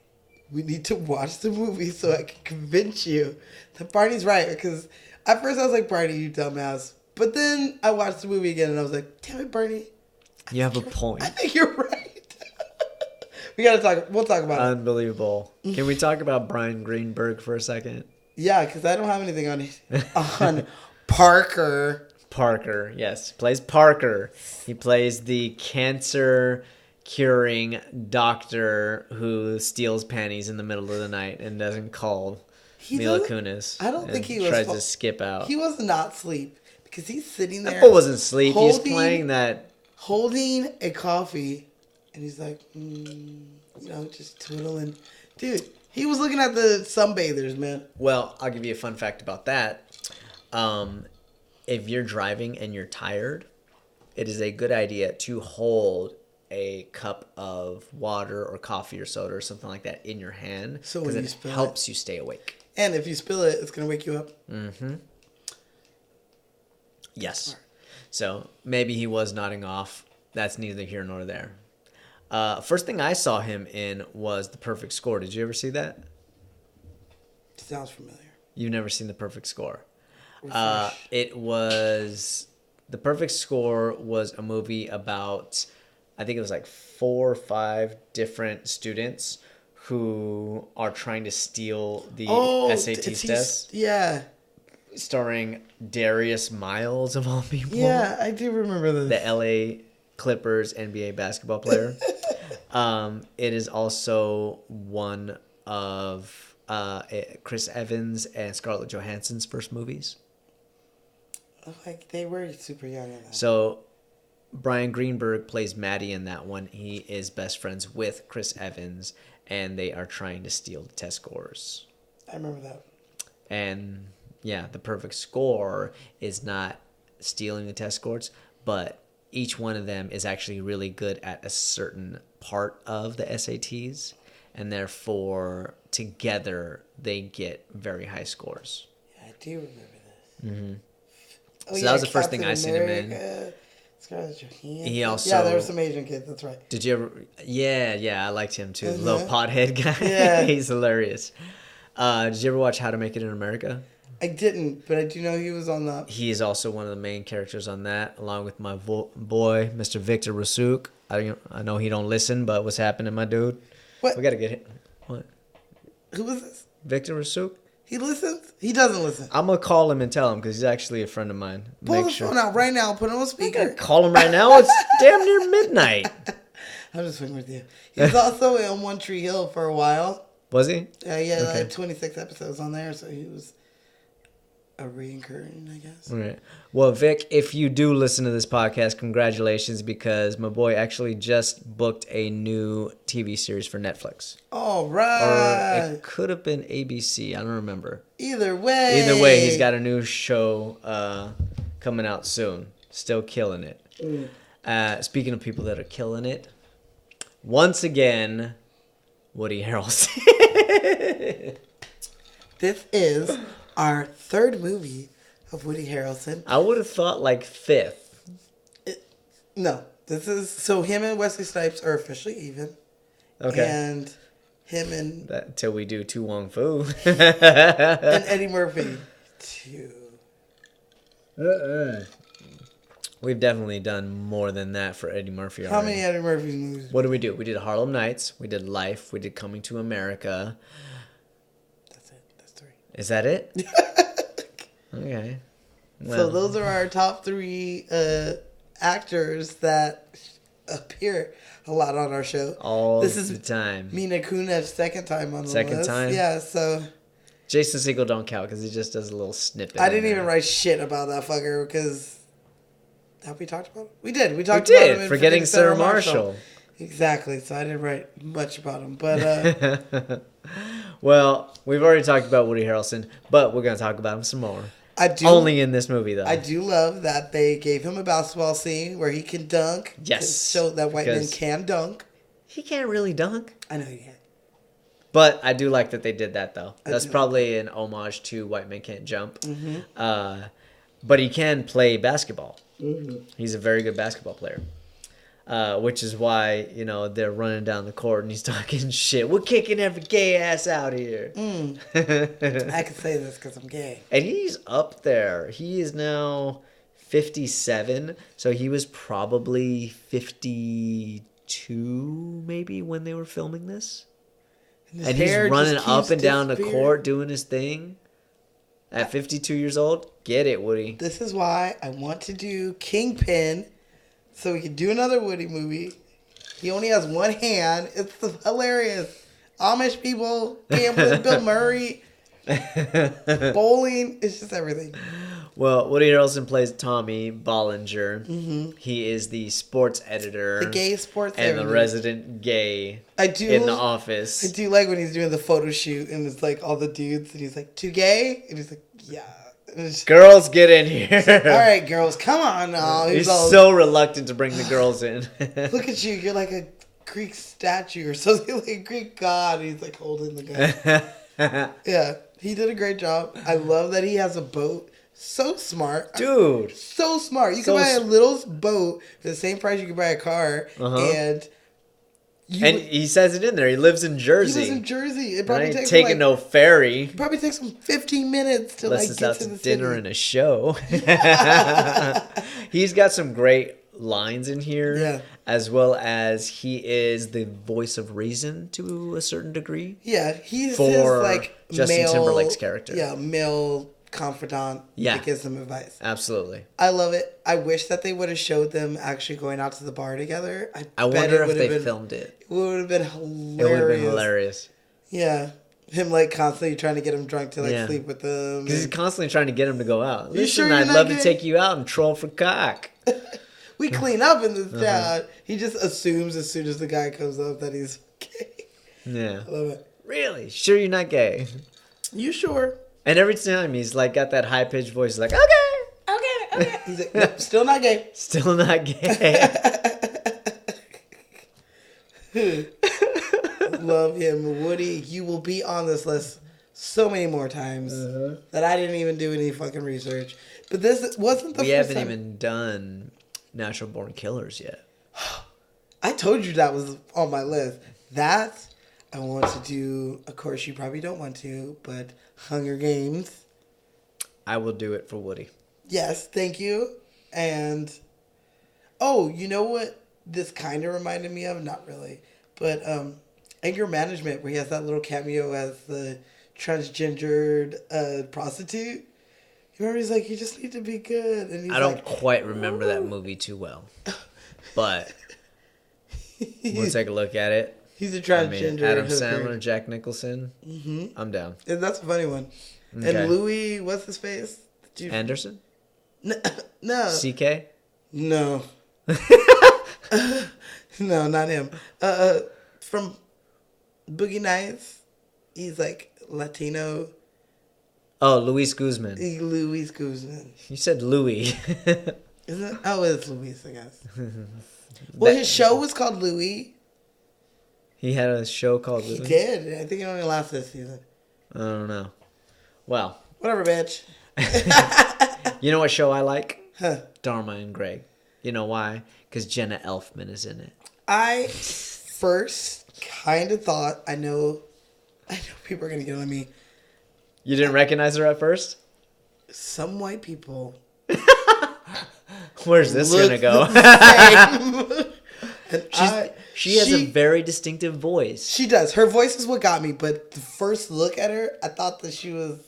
we need to watch the movie so I can convince you that Barney's right. Because at first I was like, Barney, you dumbass. But then I watched the movie again and I was like, damn it, Barney. You have a point. I think you're right. We'll talk about it. Unbelievable. Can we talk about Brian Greenberg for a second? Yeah, because I don't have anything on Parker. Parker, yes. Plays Parker. He plays the cancer curing doctor who steals panties in the middle of the night and doesn't call Mila doesn't- Kunis. I don't think and he was tries fa- to skip out. He was not asleep because he's sitting there That fool wasn't asleep. He's holding- playing that. holding a coffee, and he's like, just twiddling. Dude, he was looking at the sunbathers, man. Well, I'll give you a fun fact about that. If you're driving and you're tired, it is a good idea to hold a cup of water or coffee or soda or something like that in your hand, So because when you it spill helps you stay awake. And if you spill it, it's gonna wake you up. Mm-hmm. Yes. So maybe he was nodding off. That's neither here nor there. First thing I saw him in was The Perfect Score. Did you ever see that? Sounds familiar. You've never seen The Perfect Score. Refresh. It was The Perfect Score was a movie about, I think it was like 4 or 5 different students who are trying to steal the SAT test, Yeah. starring Darius Miles of all people. Yeah, I do remember this. The LA Clippers NBA basketball player. It is also one of Chris Evans and Scarlett Johansson's first movies. Like, they were super young in that. So Brian Greenberg plays Maddie in that one. He is best friends with Chris Evans, and they are trying to steal the test scores. I remember that. And yeah, The Perfect Score is not stealing the test scores, but each one of them is actually really good at a certain part of the SATs, and therefore together they get very high scores. Yeah, I do remember this. Mm-hmm. Oh, So that was the first thing I seen him in. in. Scarlett Johansson. He also- Yeah, there were some Asian kids. That's right. Did you ever? Yeah, I liked him too. Mhm. Little pothead guy. Yeah. He's hilarious. Did you ever watch How to Make It in America? I didn't, but I do know he was on the. He is also one of the main characters on that, along with my boy, Mr. Victor Rasuk. I know he don't listen, but what's happening, my dude? What? We gotta get him. What? Who was this? Victor Rasuk? He listens? He doesn't listen. I'm gonna call him and tell him because he's actually a friend of mine. Pull his phone out right now. Put it on I speaker. gotta call him right now. It's damn near midnight. I'm just fucking with you. He was also on One Tree Hill for a while. Was he? He had Okay. like 26 episodes on there, so he was a reincarnate, I guess. All right. Well, Vic, if you do listen to this podcast, congratulations because my boy actually just booked a new TV series for Netflix. All Or right. it could have been ABC. I don't remember. Either way. Either way, he's got a new show coming out soon. Still killing it. Speaking of people that are killing it, once again, Woody Harrelson. This is our third movie of Woody Harrelson. I would have thought like 5th. No, this is so him and Wesley Snipes are officially even. Okay. And him and Till we do Tu Wong Fu. and Eddie Murphy too. We've definitely done more than that for Eddie Murphy already. How many Eddie Murphy movies? What did we do? We did Harlem Nights. We did Life. We did Coming to America. That's it. That's 3. Is that it? Okay. So those are our top 3 actors that appear a lot on our show. All This is the time. Mina Kunev's second time on the Second list. time? Yeah, so Jason Segel don't count because he just does a little snippet. I in didn't there. even write shit about that fucker because have we talked about him? We did. We We talked about him did. in Forgetting Sarah Marshall. Exactly. So I didn't write much about him, but Well, we've already talked about Woody Harrelson, but we're going to talk about him some more. I do Only in this movie, though. I do love that they gave him a basketball scene where he can dunk. Yes, To show that white men because- can dunk. He can't really dunk. I know you can. But I do like that they did that, though. I That's do. probably an homage to White Men Can't Jump. Mm-hmm. But he can play basketball. Mm-hmm. He's a very good basketball player. Which is why, they're running down the court and he's talking shit. We're kicking every gay ass out here. I can say this because I'm gay. And he's up there. He is now 57. So he was probably 52 maybe when they were filming this. His And he's hair just running up keeps and down the disappearing. court doing his thing. At 52 years old? Get it, Woody. This is why I want to do Kingpin so we can do another Woody movie. He only has one hand. It's hilarious. Amish people, gambling, Bill Murray, bowling. It's just everything. Well, Woody Harrelson plays Tommy Bollinger. Mm-hmm. He is the sports editor. The gay sports and the editor. resident gay I do in the office. I do like when he's doing the photo shoot and it's like all the dudes and he's like, too gay? And he's like, yeah. And it's just, Girls, get in here. all right, girls, come on now. He's all, so reluctant to bring the girls in. look at you. You're like a Greek statue or something, like a Greek god. And he's like holding the guy. Yeah, he did a great job. I love that he has a boat. So smart. Dude. So smart. You So can buy a little boat for the same price you can buy a car. Uh-huh. And And he says it in there. He lives in he Jersey. lives in Jersey. It And probably ain't takes taking him no ferry. probably takes him 15 minutes to Unless like it's get out to to the dinner city. and a show. He's got some great lines in here. Yeah. As well as he is the voice of reason to a certain degree. Yeah, he's For his like Justin male Timberlake's character. Yeah, male confidant. Yeah. that gives them advice. Absolutely. I love it. I wish that they would have showed them actually going out to the bar together. I bet wonder it if would they have been, filmed it. It would have been It hilarious. would have been hilarious. Yeah, him like constantly trying to get him drunk to like Yeah. sleep with them. Because he's constantly trying to get him to go out. You Listen, sure you're I'd not love to gay? take you out and troll for cock. We clean up in this Uh-huh. town. He just assumes as soon as the guy comes up that he's gay. Yeah. I love it. Really? Sure you're not gay? You sure? And every time he's like got that high pitched voice, like, okay, Okay. He's like, nope, still not gay. still not gay. Love him, Woody. You will be on this list so many more times Uh-huh. that I didn't even do any fucking research. But this wasn't the We first haven't time. even done Natural Born Killers yet. I told you that was on my list. That I want to do. Of course, you probably don't want to, but Hunger Games. I will do it for Woody. Yes, thank you. And oh, you know what? This kind of reminded me of. Not really, but Anger Management, where he has that little cameo as the transgendered prostitute. You remember he's like, you just need to be good, and he's I don't like, quite remember that movie too well. But we'll take a look at it. he's a I transgender. mean, Adam hooker. Sandler, Jack Nicholson. Mm-hmm. I'm down. And that's a funny one. Okay. And Louis, what's his face? Anderson? No. CK? No. No, not him. From Boogie Nights, he's like Latino. Oh, Luis Guzman. Luis Guzman. You said Louis. Isn't it? Oh, it's Luis, I guess. Well, his show was called Louis. He had a show called He Louis? did. I think it only lasted this season. I don't know. Well, Whatever, bitch. you know what show I like? Huh. Dharma and Greg. You know why? Because Jenna Elfman is in it. I first kind of thought, I know people are going to get on me. You didn't recognize her at first? Some white people Where's this look gonna go? the same. And She has a very distinctive voice. She does. Her voice is what got me, but the first look at her, I thought that she was,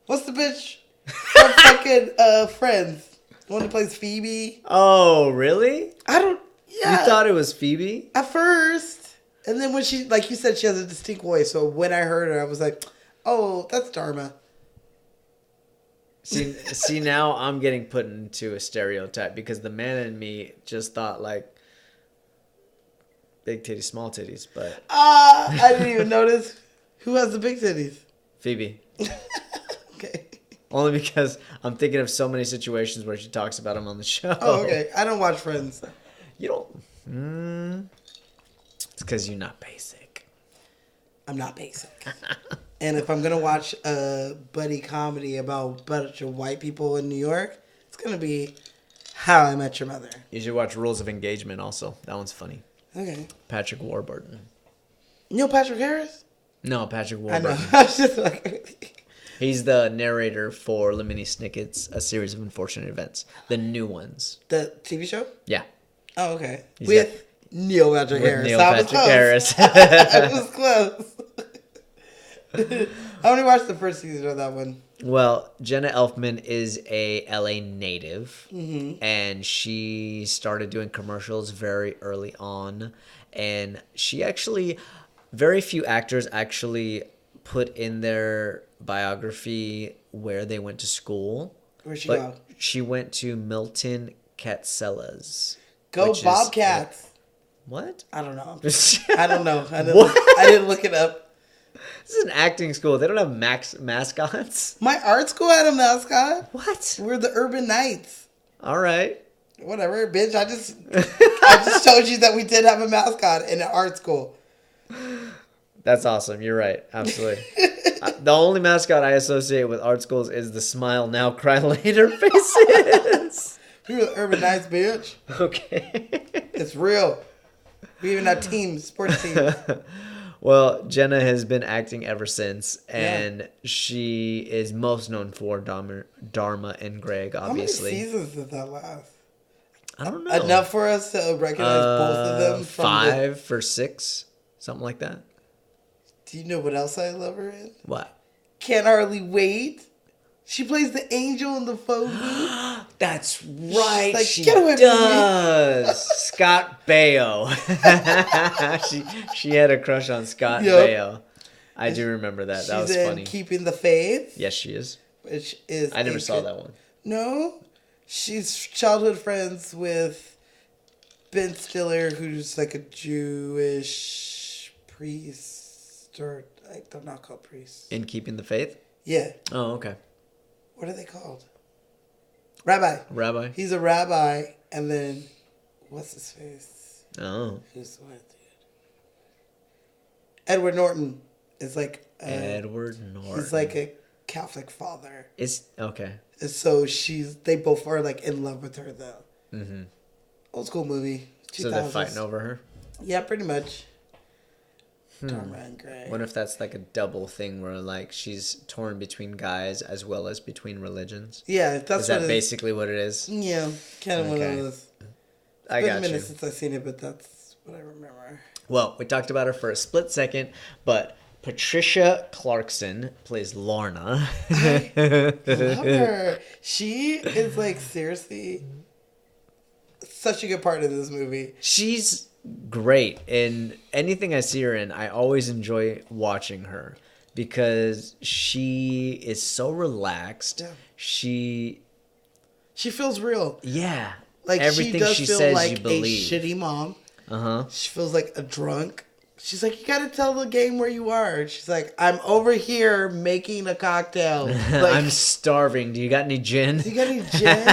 what's the bitch from fucking Friends? The one that plays Phoebe. Oh, really? I don't. Yeah. You thought it was Phoebe? At first. And then when she, like you said, she has a distinct voice. So when I heard her, I was like, oh, that's Dharma. See, now I'm getting put into a stereotype because the man in me just thought like big titties, small titties, but I didn't even notice. Who has the big titties? Phoebe. Okay. Only because I'm thinking of so many situations where she talks about him on the show. Oh, okay. I don't watch Friends. You don't. It's because you're not basic. I'm not basic. And if I'm going to watch a buddy comedy about a bunch of white people in New York, it's going to be How I Met Your Mother. You should watch Rules of Engagement also. That one's funny. Okay. Patrick Warburton. Neil Patrick Harris? No, Patrick I know. Warburton. I was just like... He's the narrator for Lemony Snicket's A Series of Unfortunate Events. The new ones. The TV show? Yeah. Oh, okay. He's With Neil Patrick With Harris. Neil I was Patrick close. Harris. I was close. I only watched the first season of that one. Well, Jenna Elfman is a LA native, and she started doing commercials very early on. And she actually, very few actors actually put in their biography where they went to school. Where'd she But go? she went to Milton Catsellas. Go which is- Bobcats. What? I don't know. This I don't know. What? I didn't look it up. is an acting school. They don't have mascots. My art school had a mascot. What? We're the Urban Knights. All right. Whatever, bitch. I just told you that we did have a mascot in an art school. That's awesome. You're right. Absolutely. The only mascot I associate with art schools is the smile now, cry later faces. We were the Urban Knights, bitch. Okay. It's real. We even had teams, sports teams. Well, Jenna has been acting ever since, and she is most known for Dharma and Greg, obviously. How many seasons did that last? I don't know. Enough for us to recognize both of them. From 5 or 6, something like that. Do you know what else I love her in? What? Can't Hardly Wait. She plays the angel in the phone. That's right. like, she "Get away from me." does. Scott Baio. she had a crush on Scott Yep. Baio. I do remember that. That She's was in funny. Keeping the Faith. Yes, she is. Which is I never saw that one. No, she's childhood friends with Ben Stiller, who's like a Jewish priest, or like they're not called priests. In Keeping the Faith? Yeah, Oh, okay. what are they called? Rabbi. Rabbi? He's a rabbi, and then what's his face? Oh. Who's the white dude? Edward Norton is like Edward Norton. he's like a Catholic father. It's okay. And so they both are like in love with her though. Mm-hmm. Old school movie. 2000s. So they're fighting over her? Yeah, pretty much. Dharma and Greg. What if that's like a double thing where like she's torn between guys as well as between religions? Yeah, that's Is that what it basically what it is? Yeah, kind of one Okay. of those. I It's been got a minute you. since I've seen it, but that's what I remember. Well, we talked about her for a split second, but Patricia Clarkson plays Lorna. Love her. She is like seriously such a good part of this movie. She's great in anything I see her in. I always enjoy watching her because she is so relaxed. Yeah. She feels real. yeah, Like everything she does she feel says like you a believe. shitty mom. Uh-huh. She feels like a drunk. She's like, you gotta tell the game where you are. She's like, I'm over here making a cocktail. Like, I'm starving. Do you got any gin? you got any gin?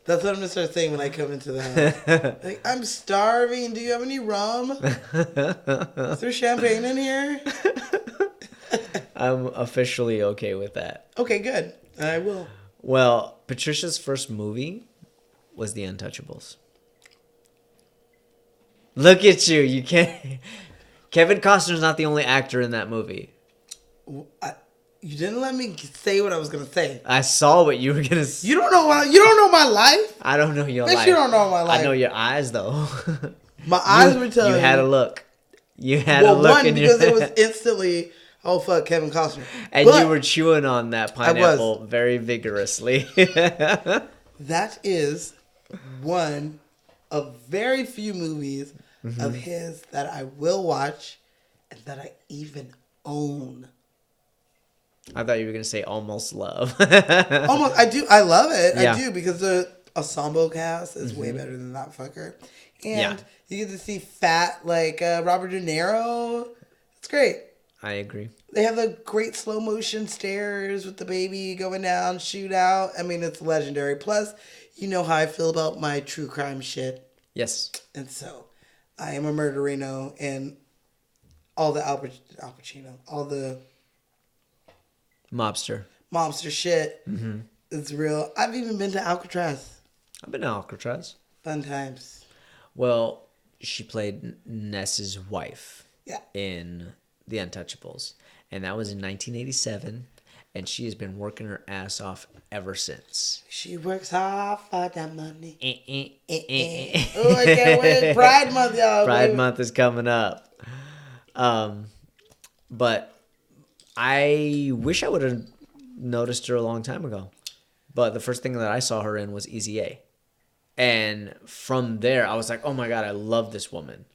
That's what I'm gonna start saying when I come into the house. Like, I'm starving. Do you have any rum? Is there champagne in here? I'm officially okay with that. Okay, good. I will. Well, Patricia's first movie was The Untouchables. Look at you. You can't. Kevin Costner's not the only actor in that movie. You didn't let me say what I was gonna say. I saw what you were gonna say. You don't know my life. I don't know your Bet life. you don't know my life. I know your eyes though. My eyes were telling You had a look. You had Well, a look one in because your. it was instantly, oh fuck, Kevin Costner, and But you were chewing on that pineapple very vigorously. That is one of very few movies of his that I will watch and that I even own. I thought you were gonna say Almost Love. Almost, I do. I love it. Yeah. I do because the ensemble cast is way better than that fucker, and you get to see fat like Robert De Niro. It's great. I agree. They have the great slow motion stairs with the baby going down, shootout. I mean, it's legendary. Plus, you know how I feel about my true crime shit, Yes. and so I am a murderino, and all the Al Pacino, all the Mobster. mobster shit. It's real. I've even been to Alcatraz. I've been to Alcatraz. Fun times. Well, she played Ness's wife Yeah. in The Untouchables, and that was in 1987, and she has been working her ass off ever since. She works hard for that money. Pride Oh, I can't wait. Pride Month, y'all. Month is coming up. But I wish I would have noticed her a long time ago. But the first thing that I saw her in was Easy A. And from there, I was like, oh my God, I love this woman.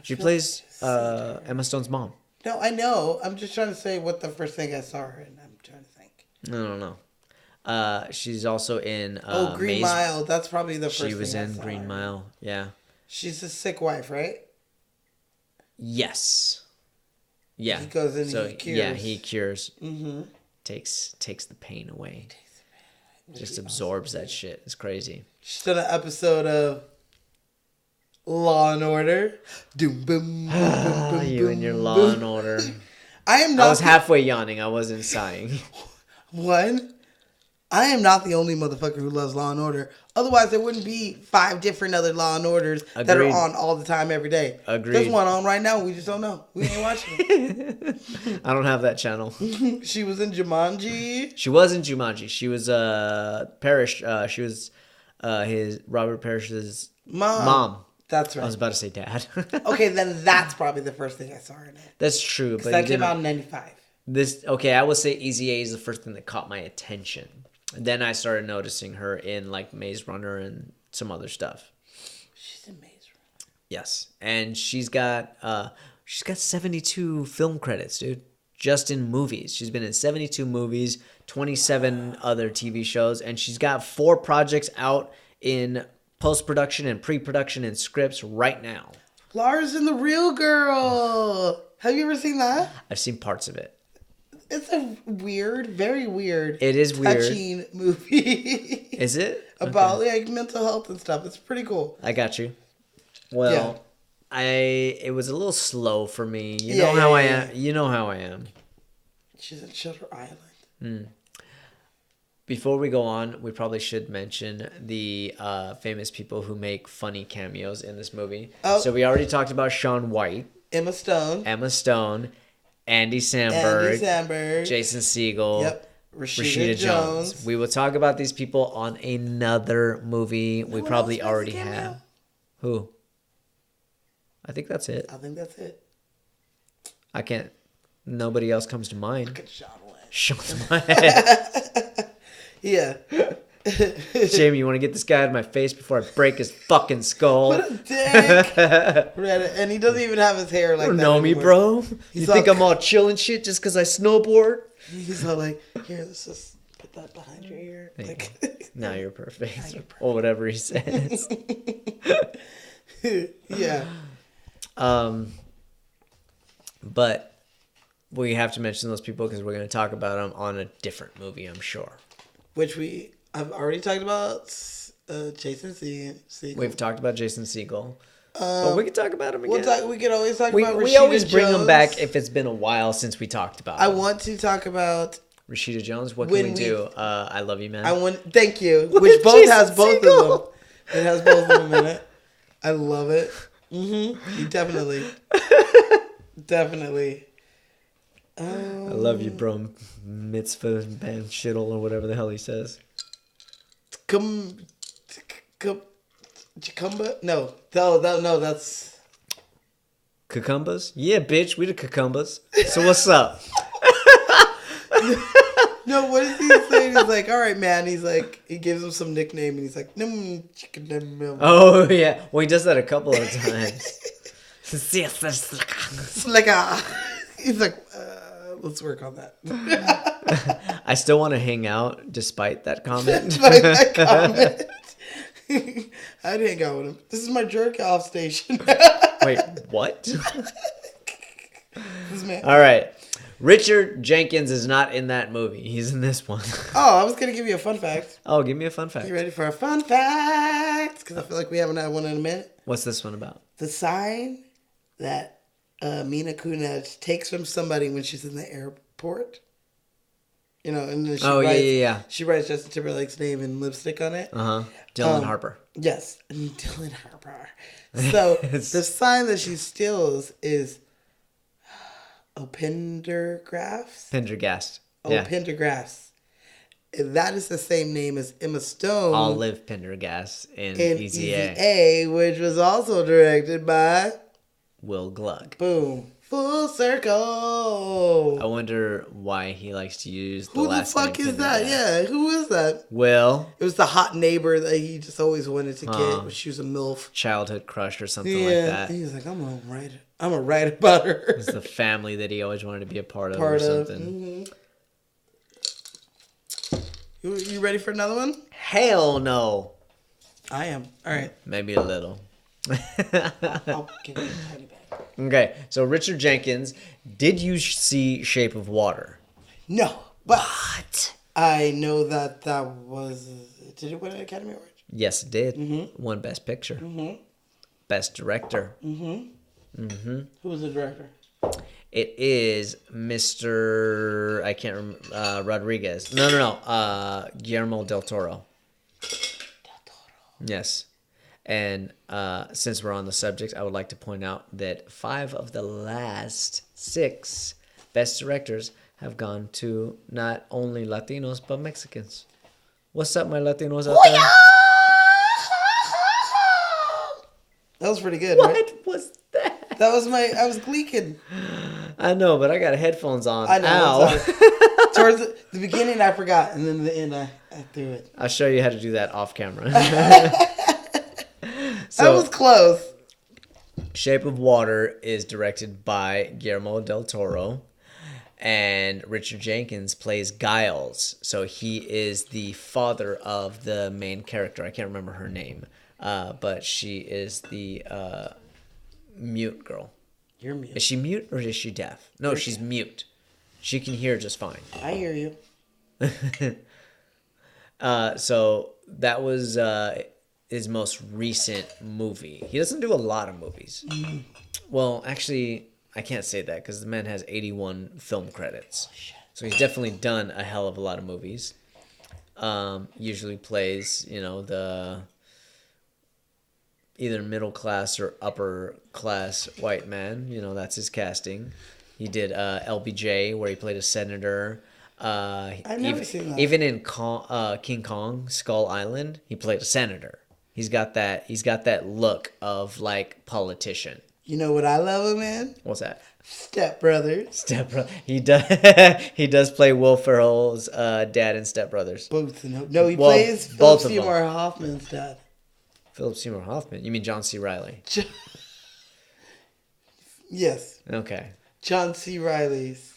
She plays Emma Stone's mom. No, I know. I'm just trying to say what the first thing I saw her in. I'm trying to think. I don't know. She's also in Green Mile. That's probably the first thing She was I in saw Green her. Mile. Yeah. She's a sick wife, right? Yes. Yeah. He goes in and so he cures. yeah, he cures. Mm-hmm. Takes the pain away. Just absorbs that shit. It's crazy. She's done an episode of Law and Order. Doom, boom, boom, boom, boom, You and your boom, Law boom. and Order. I am not. I was halfway yawning. I wasn't sighing. One, I am not the only motherfucker who loves Law and Order. Otherwise, there wouldn't be 5 different other Law and Orders that are Agreed. on all the time, every day. Agreed. There's one on right now. We just don't know. We ain't watching it. I don't have that channel. She was in Jumanji. She was in Jumanji. She was Parrish. She was his Robert Parrish's mom. That's I right. was about to say dad. Okay, then that's probably the first thing I saw her in. That's true, but That you came didn't- out in 95. I would say Easy A is the first thing that caught my attention. Then I started noticing her in like Maze Runner and some other stuff. She's in Maze Runner. Yes, and she's got 72 film credits, dude. Just in movies. She's been in 72 movies, 27 other TV shows, and she's got 4 projects out in post-production and pre-production and scripts right now. Lars and the Real Girl. Have you ever seen that? I've seen parts of it. It's a weird, very weird, It is weird. touching movie. Is it? About like mental health and stuff. It's pretty cool. I got you. Well, it was a little slow for me. You know how I am. You know how I am. She's in Shutter Island. Before we go on, we probably should mention the famous people who make funny cameos in this movie. Oh. So we already talked about Shaun White, Emma Stone. Emma Stone, Andy Samberg, Samberg. Jason Segel, Yep. Rashida Jones. We will talk about these people on another movie. We one probably else makes a already cameo? have. Who? I think that's it. I think that's it. I can't. Nobody else comes to mind. Good Sean Wayne. Sean White. Yeah. Jamie, you want to get this guy out of my face before I break his fucking skull? What a dick. And he doesn't even have his hair like You don't that know me, anymore. bro. You He's think all- I'm all chill and shit just because I snowboard? He's all like, here, let's just put that behind your ear. There you Like, Now you're perfect. Or whatever he says. yeah. But we have to mention those people because we're going to talk about them on a different movie, I'm sure. Which I've already talked about Jason Segel. We've talked about Jason Segel. But we can talk about him again. We can always talk We about Rashida always bring Jones. him back if it's been a while since we talked about I him. want to talk about. Rashida Jones, what When can we we- do? I Love You, Man. Thank you. With Which both Jason has both Segel. of them. It has both of them in it. I love it. Mm-hmm. Definitely. Definitely. I love you, bro. Mitzvah ban shittle or whatever the hell he says. Cucumber? No, that's. Cucumbers? Yeah, bitch, we the cucumbers. So what's up? No, what is he saying? He's like, all right, man. He's like, he gives him some nickname, and he's like, chicken dum dum. Oh yeah, well he does that a couple of times. It's like he's like, let's work on that. I still want to hang out despite that comment. Like that comment. I'd hang out with him. This is my jerk off station. Wait, what? This man. All right. Richard Jenkins is not in that movie. He's in this one. Oh, I was gonna give you a fun fact. Oh, give me a fun fact. You ready for a fun fact? Because I feel like we haven't had one in a minute. What's this one about? The sign that Mila Kunis takes from somebody when she's in the airport. You know, and then she writes, She writes Justin Timberlake's name in lipstick on it. Dylan Harper. Yes, Dylan Harper. So the sign that she steals is Pendergrass. Pendergast. Pendergrass. That is the same name as Emma Stone. Olive Pendergast in Easy A. A, which was also directed by Will Glug. Boom. Full circle. I wonder why he likes to use the Who the last fuck name is that? Pendergast. Yeah, who is that? Will. It was the hot neighbor that he just always wanted to get when she was a MILF. Childhood crush or something Yeah, like that. he was like, I'm gonna write about her. It's the family that he always wanted to be a part of or something. You ready for another one? Hell no. I am. All right. Maybe a little. I'll give you a tiny bag. Okay, so Richard Jenkins, did you see Shape of Water? No, but What? I know that was. Did it win an Academy Award? Yes, it did. Won Best Picture. Best Director. Who was the director? It is Mr. I can't remember. Rodriguez. No. Guillermo del Toro. Yes. And since we're on the subject, I would like to point out that 5 of the last 6 Best Directors have gone to not only Latinos, but Mexicans. What's up, my Latinos out there? That was pretty good, What right? was that? That was I was gleeking. I know, but I got headphones on. I know. Ow. I'm sorry. Towards the beginning, I forgot, and then the end, I threw it. I'll show you how to do that off camera. That was close. Shape of Water is directed by Guillermo del Toro, and Richard Jenkins plays Giles. So he is the father of the main character. I can't remember her name, but she is the mute girl. You're mute. Is she mute or is she deaf? No, she's mute. She can hear just fine. I hear you. So that was his most recent movie. He doesn't do a lot of movies. Well, actually, I can't say that because the man has 81 film credits. So he's definitely done a hell of a lot of movies. Usually plays, the either middle class or upper class white man. That's his casting. He did LBJ, where he played a senator. I've never seen that. Even in King Kong, Skull Island, he played a senator. He's got that look of like politician. You know what I love him in? What's that? Step Brothers. Step Brothers. He does. He does play Will Ferrell's dad in Step Brothers. Both. No, he Well, plays Philip both of them. Seymour Hoffman's dad. Philip Seymour Hoffman. You mean John C. Reilly? Yes, Okay. John C. Reilly's.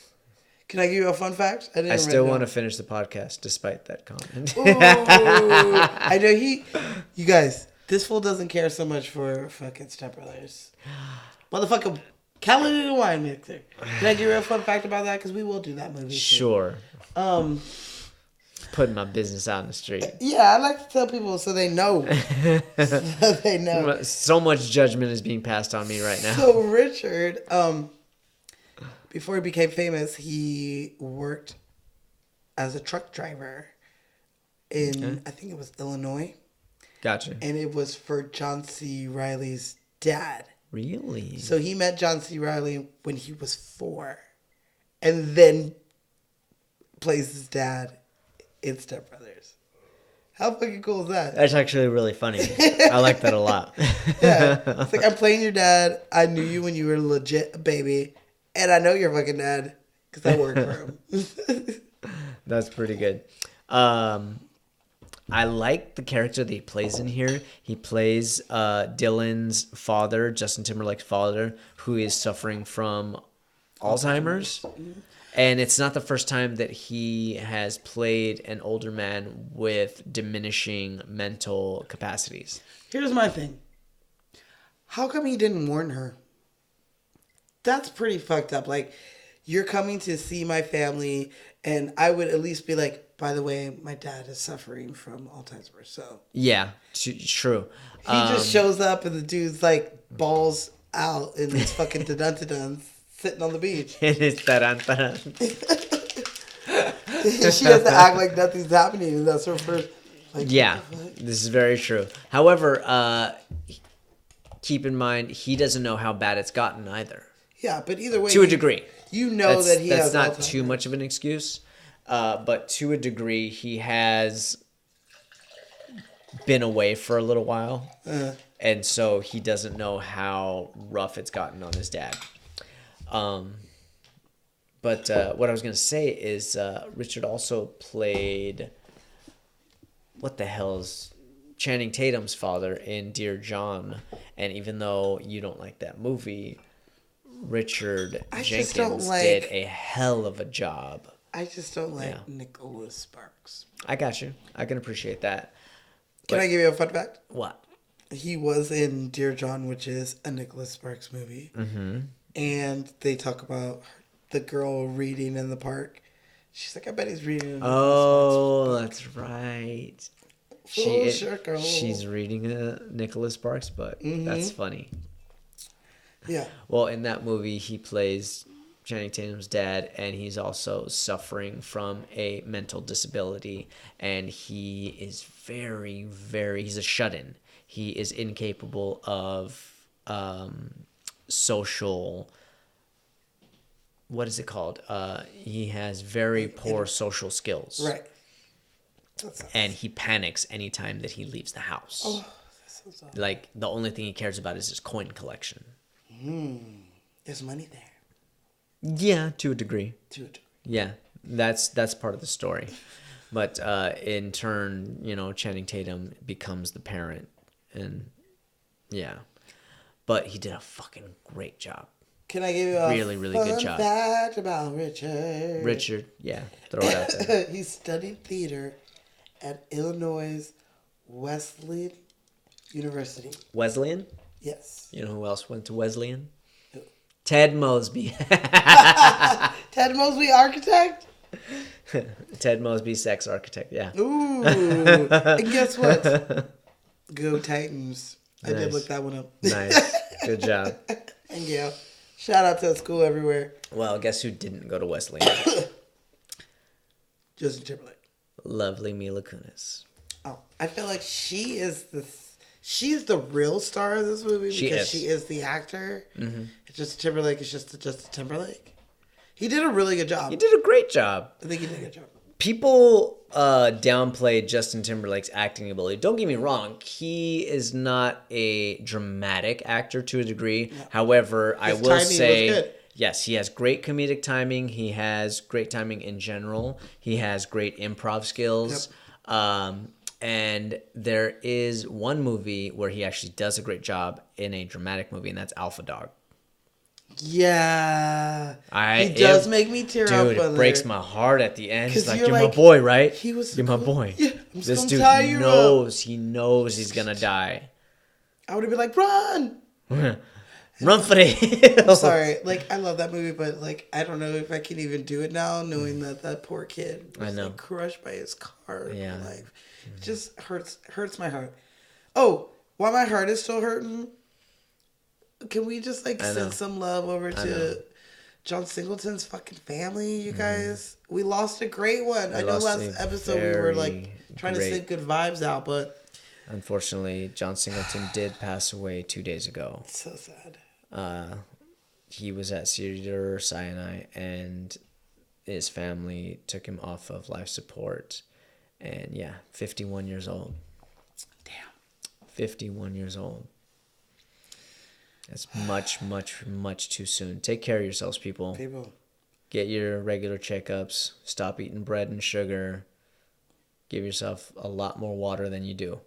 Can I give you a fun fact? I still want to finish the podcast despite that comment. Ooh, I know you guys, this fool doesn't care so much for fucking Step Brothers. Motherfucker, Calendar and Wine Mixer. Can I give you a fun fact about that? Because we will do that movie. Too. Sure. Putting my business out in the street. Yeah, I like to tell people so they know. So they know. So much judgment is being passed on me right now. So Richard, before he became famous, he worked as a truck driver in, I think it was Illinois. Gotcha. And it was for John C. Reilly's dad. Really? So he met John C. Reilly when he was 4. And then plays his dad in Step Brothers. How fucking cool is that? That's actually really funny. I like that a lot. Yeah. It's like, I'm playing your dad. I knew you when you were legit a baby. And I know your fucking dad because I work for him. That's pretty good. I like the character that he plays in here. He plays Dylan's father, Justin Timberlake's father, who is suffering from Alzheimer's. And it's not the first time that he has played an older man with diminishing mental capacities. Here's my thing. How come he didn't warn her? That's pretty fucked up. Like, you're coming to see my family, and I would at least be like, by the way, my dad is suffering from Alzheimer's, so. Yeah, true. He just shows up, and the dude's like balls out in his fucking dun-dun-dun sitting on the beach. And it's taran. She has to act like nothing's happening, and that's her first. Like, Yeah, this is very true. However, keep in mind, he doesn't know how bad it's gotten either. Yeah, but either way. To a degree. You know that he has That's not Alzheimer's. too much of an excuse. But to a degree, he has been away for a little while. And so he doesn't know how rough it's gotten on his dad. But what I was going to say is Richard also played... What the hell is... Channing Tatum's father in Dear John. And even though you don't like that movie, Richard Jenkins did a hell of a job. I just don't like Nicholas Sparks. I got you. I can appreciate that. Can I give you a fun fact? What? He was in Dear John, which is a Nicholas Sparks movie. Mm-hmm. And they talk about the girl reading in the park. She's like, I bet he's reading. Oh, that's right. Circle. She's reading a Nicholas Sparks book. That's funny. Yeah. Well, in that movie, he plays Channing Tatum's dad, and he's also suffering from a mental disability, and he is very, very... He's a shut-in. He is incapable of social... What is it called? He has very poor social skills. Right. And he panics anytime that he leaves the house. Oh, that's so sad. Like, the only thing he cares about is his coin collection. There's money there. Yeah, to a degree. To a degree. Yeah, that's part of the story. But in turn, you know, Channing Tatum becomes the parent. And, yeah. But he did a fucking great job. Can I give you a really, really good job fact about Richard? Richard, yeah, throw it out there. He studied theater at Illinois Wesleyan University. Wesleyan? Yes. You know who else went to Wesleyan? Who? Ted Mosby. Ted Mosby, architect? Ted Mosby, sex architect, yeah. Ooh. And guess what? Go Titans. I did Nice. look that one up. Nice. Good job. Thank you. Shout out to the school everywhere. Well, guess who didn't go to Wesleyan? Justin Timberlake. Lovely Mila Kunis. Oh, I feel like she's the real star of this movie because she is the actor. Mm-hmm. Justin Timberlake is just Justin Timberlake. He did a really good job. You did a great job. I think he did a good job. People downplay Justin Timberlake's acting ability. Don't get me wrong. He is not a dramatic actor to a degree. No. However, I will say, yes, he has great comedic timing. He has great timing in general. He has great improv skills. Yep. And there is one movie where he actually does a great job in a dramatic movie, and that's Alpha Dog. Yeah, he does make me tear up. Dude, it breaks my heart at the end. He's like, "You're like, my boy, right? You're my boy." Yeah, this dude knows. He knows he's gonna die. I would have been like, "Run, run for the hills." I'm sorry, like I love that movie, but like I don't know if I can even do it now, knowing that poor kid was like, crushed by his car. Yeah, life. It just hurts my heart. Oh, while my heart is still hurting. Can we just send some love over to John Singleton's fucking family, you guys? We lost a great one. I know last episode we were trying to send good vibes out, but unfortunately, John Singleton did pass away 2 days ago. It's so sad. He was at Cedars-Sinai, and his family took him off of life support, and 51 years old. Damn. 51 years old. That's much, much, much too soon. Take care of yourselves, people. Get your regular checkups. Stop eating bread and sugar. Give yourself a lot more water than you do.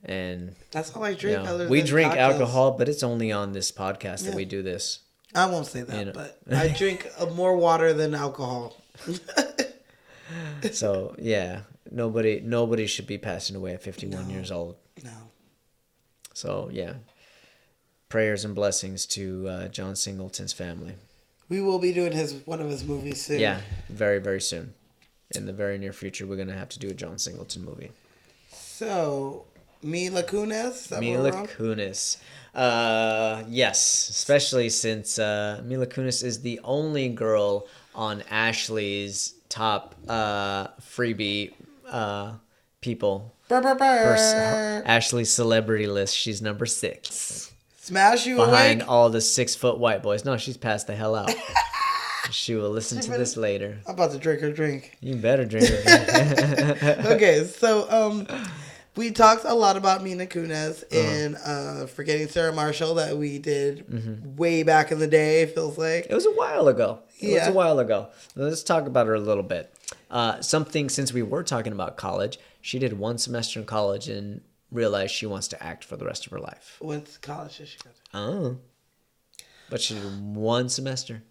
And That's all I drink. we drink cocktails. alcohol, but it's only on this podcast that we do this. I won't say that, You know. but I drink more water than alcohol. So yeah, nobody should be passing away at 51 years old. No. So yeah, prayers and blessings to John Singleton's family. We will be doing one of his movies soon. Yeah, very, very soon. In the very near future, we're going to have to do a John Singleton movie. So, Mila Kunis? Is that what we're Mila on? Kunis. Yes, especially since Mila Kunis is the only girl on Ashley's top freebie people. Brr, brr, brr. Ashley's celebrity list. She's number 6. Smash you Behind awake? all the 6-foot white boys. No, she's passed the hell out. She will listen to this later. I'm about to drink her drink. You better drink it. Okay, so we talked a lot about Mila Kunis in Forgetting Sarah Marshall that we did way back in the day, it feels like. It was a while ago. It was Yeah. a while ago. Let's talk about her a little bit. Something, since we were talking about college, she did 1 semester in college and realized she wants to act for the rest of her life. What college did she go to? Oh. But she did 1 semester.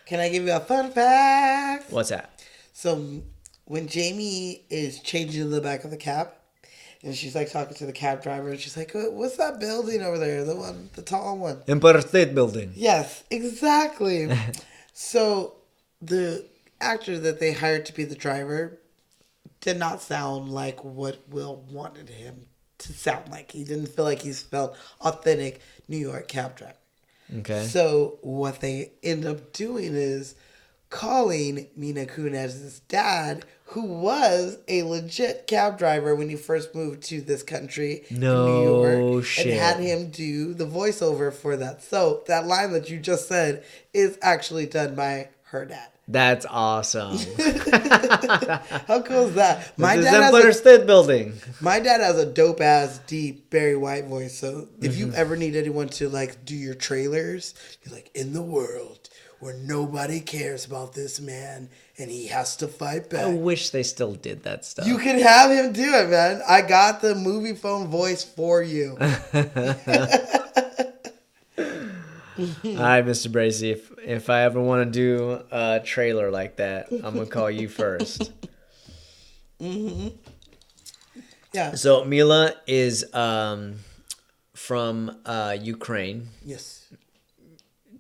Can I give you a fun fact? What's that? So when Jamie is changing the back of the cab, and she's like talking to the cab driver, and she's like, "What's that building over there? The tall one." Empire State Building. Yes, exactly. So the actor that they hired to be the driver did not sound like what Will wanted him to sound like. He didn't feel like he felt authentic New York cab driver. Okay. So what they end up doing is calling Mila Kunis' dad, who was a legit cab driver when he first moved to this country, No New York, shit. and had him do the voiceover for that. So that line that you just said is actually done by her dad. That's awesome. How cool is that? This is Empire State Building. My dad has a dope ass deep Barry White voice. So if you ever need anyone to like do your trailers, you're like, in the world where nobody cares about this man and he has to fight back. I wish they still did that stuff. You can have him do it, man. I got the movie phone voice for you. All right, Mr. Bracy, if I ever want to do a trailer like that, I'm going to call you first. Yeah. So Mila is from Ukraine. Yes.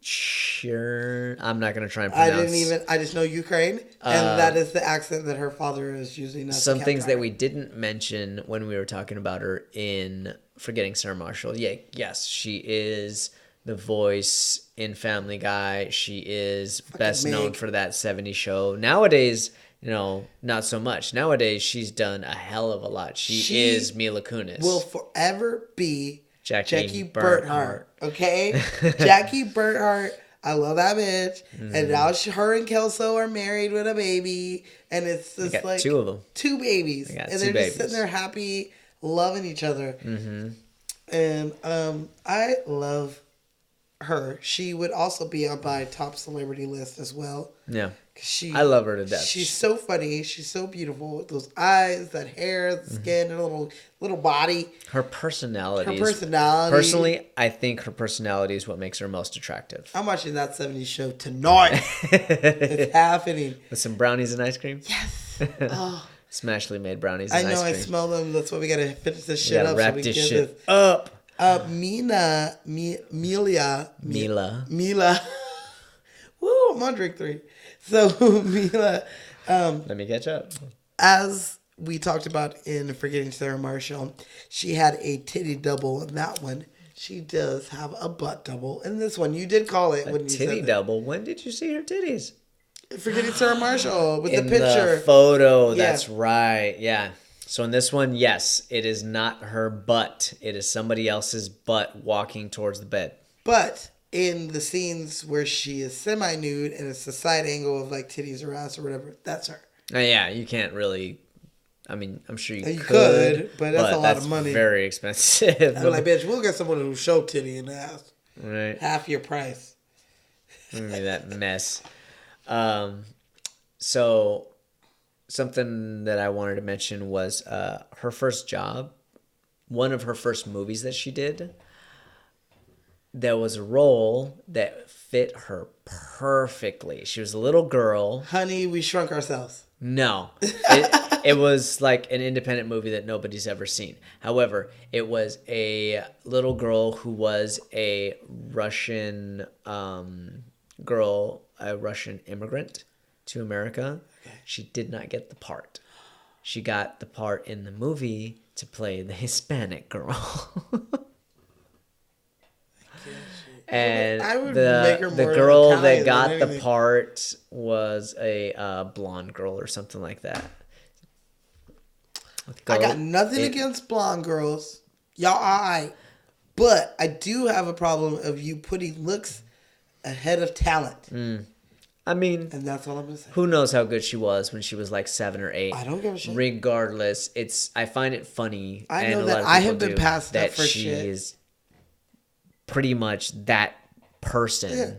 Sure. I'm not going to try and I pronounce. I just know Ukraine. And that is the accent that her father is using. as Some a things cab that driver. we didn't mention when we were talking about her in Forgetting Sarah Marshall. Yeah, yes, she is the voice in Family Guy. She is best known Meg. for that 70s show. Nowadays, not so much. Nowadays, she's done a hell of a lot. She is Mila Kunis. Will forever be Jackie Burthart. Okay? Jackie Burthart. I love that bitch. And now her and Kelso are married with a baby. And it's just got like 2 of them. 2 babies. They got And 2 they're babies. just sitting there happy, loving each other. Mm-hmm. And I love her. She would also be on my top celebrity list as well. Yeah. She, I love her to death. She's so funny. She's so beautiful. With those eyes, that hair, the skin, her little body. Her personality. Her personality. Personally, I think her personality is what makes her most attractive. I'm watching that 70s show tonight. It's happening. With some brownies and ice cream? Yes. Oh, Smashly made brownies I and know. ice I cream. smell them. That's why we gotta finish this We shit gotta up. wrap so we this get shit up. Mila. Mila. Woo! I'm on drink 3. So Mila, Let me catch up. as we talked about in Forgetting Sarah Marshall, she had a titty double in that one. She does have a butt double in this one. You did call it when you Titty said that. double. When did you see her titties? Forgetting Sarah Marshall with In the picture. the photo. Yeah. That's right. Yeah. So in this one, yes, it is not her butt. It is somebody else's butt walking towards the bed. But in the scenes where she is semi-nude and it's the side angle of like titties or ass or whatever, that's her. Yeah, you can't really. I mean, I'm sure you, You could, but that's a lot of that's money. Very expensive. I'm like, bitch, we'll get someone who show titty and ass. Right. Half your price. me that mess. So something that I wanted to mention was her first job. One of her first movies that she did, there was a role that fit her perfectly. She was a little girl. Honey, we shrunk ourselves. No. It was like an independent movie that nobody's ever seen. However, it was a little girl who was a Russian girl, a Russian immigrant to America. Okay. She did not get the part. She got the part in the movie to play the Hispanic girl. And I would make her the more girl Italian that got than the anything. part was a blonde girl or something like that. I got nothing against blonde girls. Y'all alright. But I do have a problem of you putting looks ahead of talent. I mean, And that's all I'm going to say. who knows how good she was when she was like 7 or 8. I don't give a shit. Regardless, I find it funny. I and know a that lot of I people have been do, passed up that for she shit. is pretty much that person. Yeah.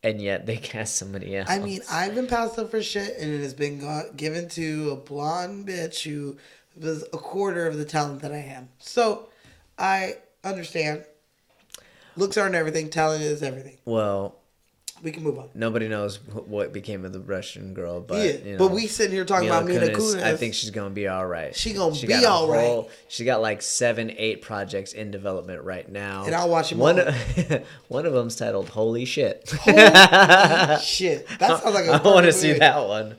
And yet they cast somebody else. I mean, I've been passed up for shit, and it has been given to a blonde bitch who was a quarter of the talent that I am. So, I understand. Looks aren't everything. Talent is everything. Well, We can move on. nobody knows what became of the Russian girl, but Yeah, but we sitting here talking about Mila Kunis. I think she's gonna be all right. She gonna be got a all right. whole- She got like 7, 8 projects in development right now, And I'll watch them one. all. One of them's titled "Holy Shit." Holy shit. That sounds like a I want to perfect see movie. that one.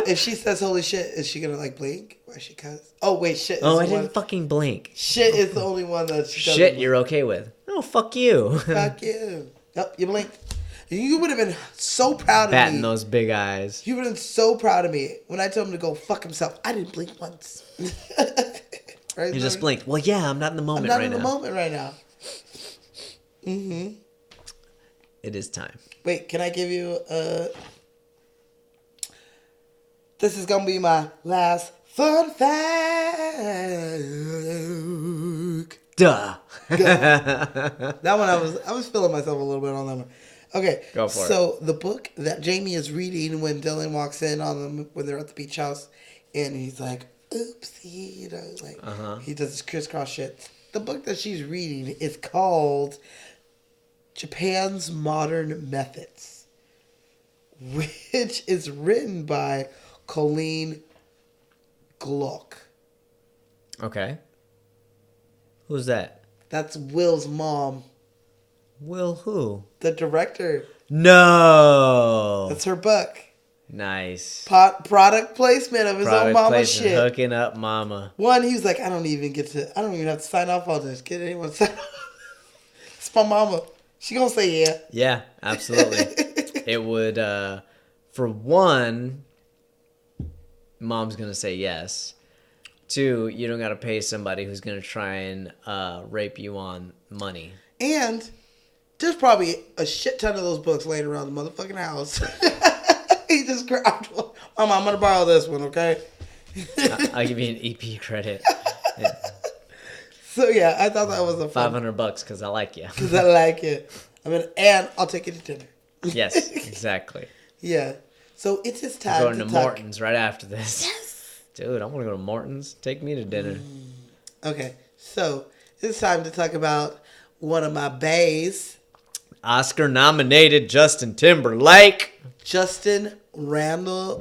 If she says holy shit, is she gonna like blink? Or she cuss? Oh wait, shit is Oh, I the one. didn't fucking blink. Shit is the only one that she doesn't Shit, blink. you're okay with? Oh, fuck you. Fuck you. Yep, you blinked. You would have been so proud of Batting me. those big eyes. You would have been so proud of me when I told him to go fuck himself. I didn't blink once. Right? You just blinked. Well, yeah, I'm not in the I'm moment not right in the now. moment right now. Mm-hmm. It is time. Wait, can I give you this is gonna be my last fun fact. Duh. That one I was feeling myself a little bit on that one. Okay, Go for it. So the book that Jamie is reading when Dylan walks in on them when they're at the beach house, and he's like, "Oopsie," you know, like he does this crisscross shit. The book that she's reading is called Japan's Modern Methods, which is written by Colleen Glock. Okay. Who's that? That's Will's mom, Will who? the director. No. That's her book. Nice. Product placement of his own Product mama placement, shit. hooking up mama. One, he was like, I don't even have to sign off on this. Get anyone to sign off? It's my mama. She gonna say yeah. Yeah, absolutely. It would, for one, mom's gonna say yes. 2, you don't gotta pay somebody who's gonna try and rape you on money. And there's probably a shit ton of those books laying around the motherfucking house. He just grabbed one. Mama, I'm gonna borrow this one, okay? I'll give you an EP credit. So yeah, I thought that was a fun. $500 because I like you. Because I like it. I mean, and I'll take you to dinner. Yes, exactly. Yeah. So it's his time Going to to talk. Morton's right after this. Yes. Dude, I want to go to Morton's. Take me to dinner. Okay, so it's time to talk about one of my bays, Oscar nominated Justin Timberlake. Justin Randall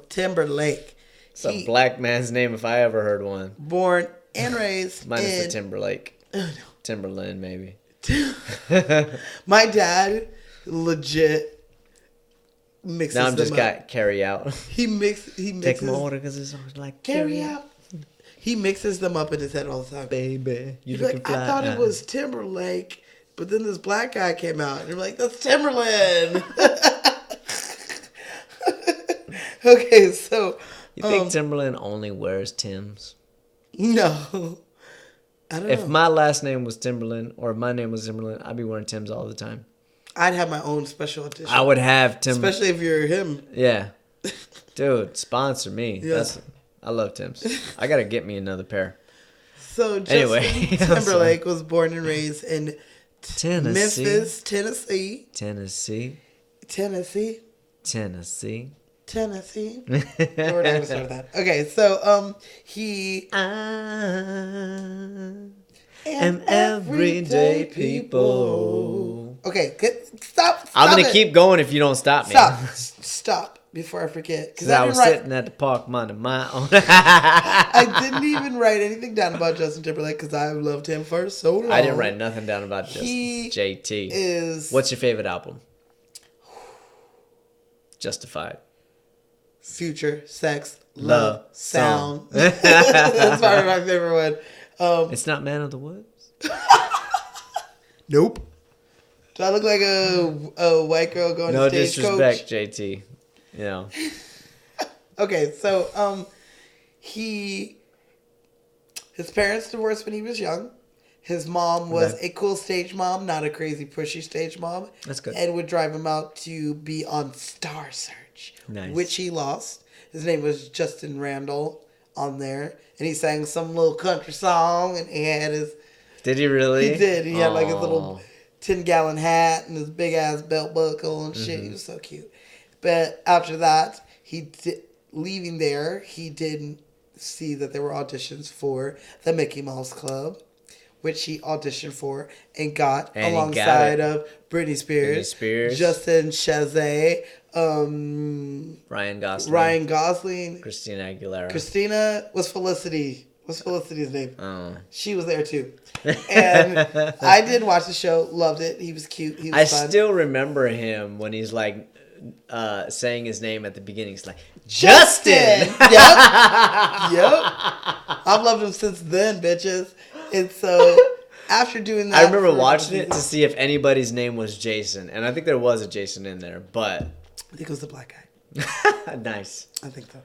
Timberlake. It's a black man's name if I ever heard one. Born and raised Minus in the Timberlake. Timberland, maybe. My dad legit mixes Now I'm them just up. got carry out. He mixes Take my order because it's always like carry out. He mixes them up in his head all the time. Baby, you He's looking like, fly. I thought it was Timberlake, but then this black guy came out, and you're like, that's Timberland. Okay, so You think Timberland only wears Tims? no, I don't If know. my last name was Timberland or if my name was Timberland, I'd be wearing Tims all the time. I'd have my own special edition. I would have Tim. Especially if you're him. Yeah, dude, sponsor me. Yeah. I love Tims. I gotta get me another pair. So Justin Anyway, Timberlake was born and raised in Tennessee. Memphis, Tennessee. Tennessee. Tennessee. Tennessee. Tennessee. We're not gonna start that. Okay, so he I am everyday people. Okay, stop. I'm gonna it. keep going if you don't stop me. Stop before I forget. Because I was sitting at the park minding my own. I didn't even write anything down about Justin Timberlake because I loved him for so long. I didn't write nothing down about He JT. What's your favorite album? Justified. Future, Sex, Love, Sound. That's probably my favorite one. It's not Man of the Woods? Nope. Do I look like a white girl going to Stagecoach? No disrespect, JT. You know. Okay, so his parents divorced when he was young. His mom was a cool stage mom, not a crazy pushy stage mom. That's good. And would drive him out to be on Star Search, which he lost. His name was Justin Randall on there, and he sang some little country song, and he had his. Did he really? He did. He had like his little 10-gallon hat and his big ass belt buckle and shit. He was so cute. But after that, leaving there, he didn't see that there were auditions for the Mickey Mouse Club, which he auditioned for and got alongside of Britney Spears, Justin Chazet, Ryan Gosling, Christina Aguilera. Christina was Felicity. What's Felicity's name? Oh. She was there too. And I did watch the show, loved it. He was cute. He was fun. Still remember him when he's like saying his name at the beginning. He's like, Justin! Yep. I've loved him since then, bitches. And so after doing that, I remember watching it to see if anybody's name was Jason. And I think there was a Jason in there, but I think it was the black guy. Nice. I think so.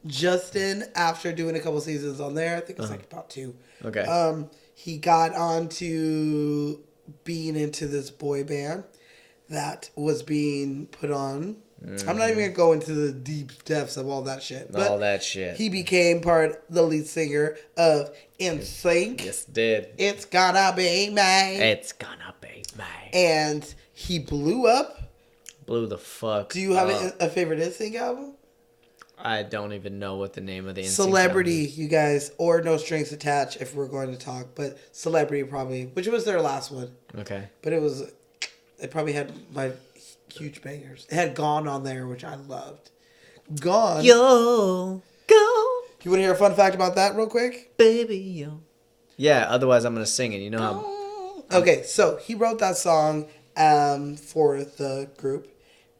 Justin, after doing a couple seasons on there, I think it's like about 2. Okay. He got on to being into this boy band that was being put on. I'm not even going to go into the deep depths of all that shit. But all that shit. He became the lead singer of NSYNC. Yes, did. It's Gonna Be Me. It's Gonna Be Me. And he blew up. Blew the fuck Do you have a favorite NSYNC album? I don't even know what the name of the NSYNC Celebrity, album is. you guys, or No Strings Attached if we're going to talk, but Celebrity probably, which was their last one. Okay. But it probably had my huge bangers. It had Gone on there, which I loved. Gone. Yo, go. You want to hear a fun fact about that real quick? Baby, yo. Yeah, otherwise I'm going to sing it. You know how... Okay, so he wrote that song for the group,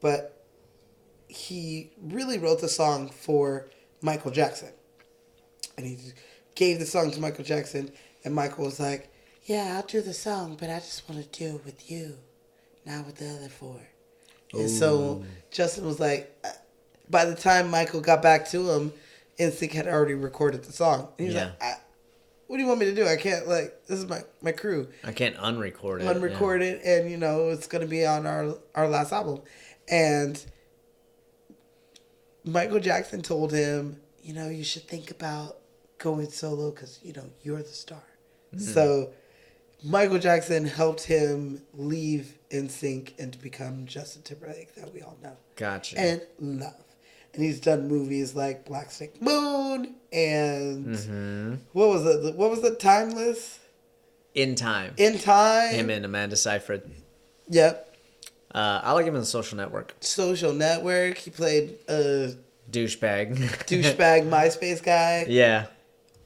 but he really wrote the song for Michael Jackson. And he gave the song to Michael Jackson, and Michael was like, yeah, I'll do the song, but I just want to do it with you, not with the other 4. Ooh. And so Justin was like, by the time Michael got back to him, NSYNC had already recorded the song. And he was like, what do you want me to do? I can't, this is my crew. I can't unrecord it. Unrecord it, and, it's going to be on our last album. And Michael Jackson told him, you should think about going solo because, you're the star. Mm-hmm. So Michael Jackson helped him leave NSYNC and to become Justin Timberlake that we all know. Gotcha. And love. And he's done movies like Black Snake Moon and what was it? What was it? Timeless? In Time. In Time. Him and Amanda Seyfried. Yep. I like him in The Social Network. Social Network. He played douchebag MySpace guy. Yeah.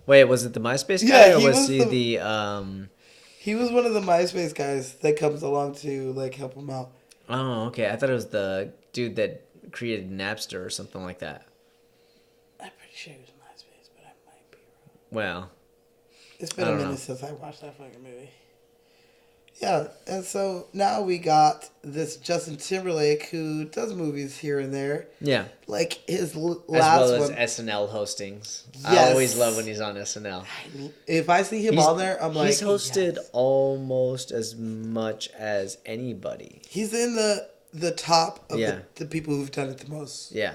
Wait, was it the MySpace guy, or was he the He was one of the MySpace guys that comes along to help him out. Oh, okay. I thought it was the dude that created Napster or something like that. I'm pretty sure it was MySpace, but I might be wrong. Well, it's been a minute since I watched that fucking movie. Yeah, and so now we got this Justin Timberlake who does movies here and there. Yeah. Like his last one. As well as SNL hostings. Yes. I always love when he's on SNL. If I see him on there, I'm like... He's hosted almost as much as anity. He's in the top of the people who've done it the most. Yeah.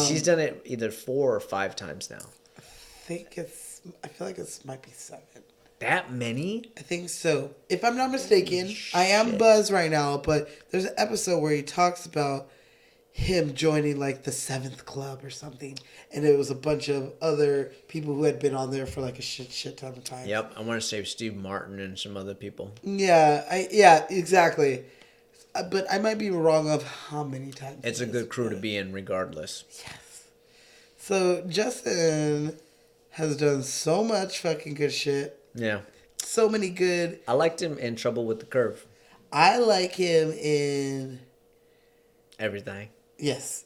He's done it either 4 or 5 times now. I feel like it might be 7. That many? I think so. If I'm not mistaken, I am Shit. Buzz right now, but there's an episode where he talks about him joining like the 7th club or something, and it was a bunch of other people who had been on there for like a shit ton of time. Yep, I want to say Steve Martin and some other people. Yeah, exactly. But I might be wrong of how many times. It's a it good is, crew to but- be in regardless. Yes. So Justin has done so much fucking good shit. Yeah. So many good. I liked him in Trouble with the Curve. I like him in. Everything. Yes.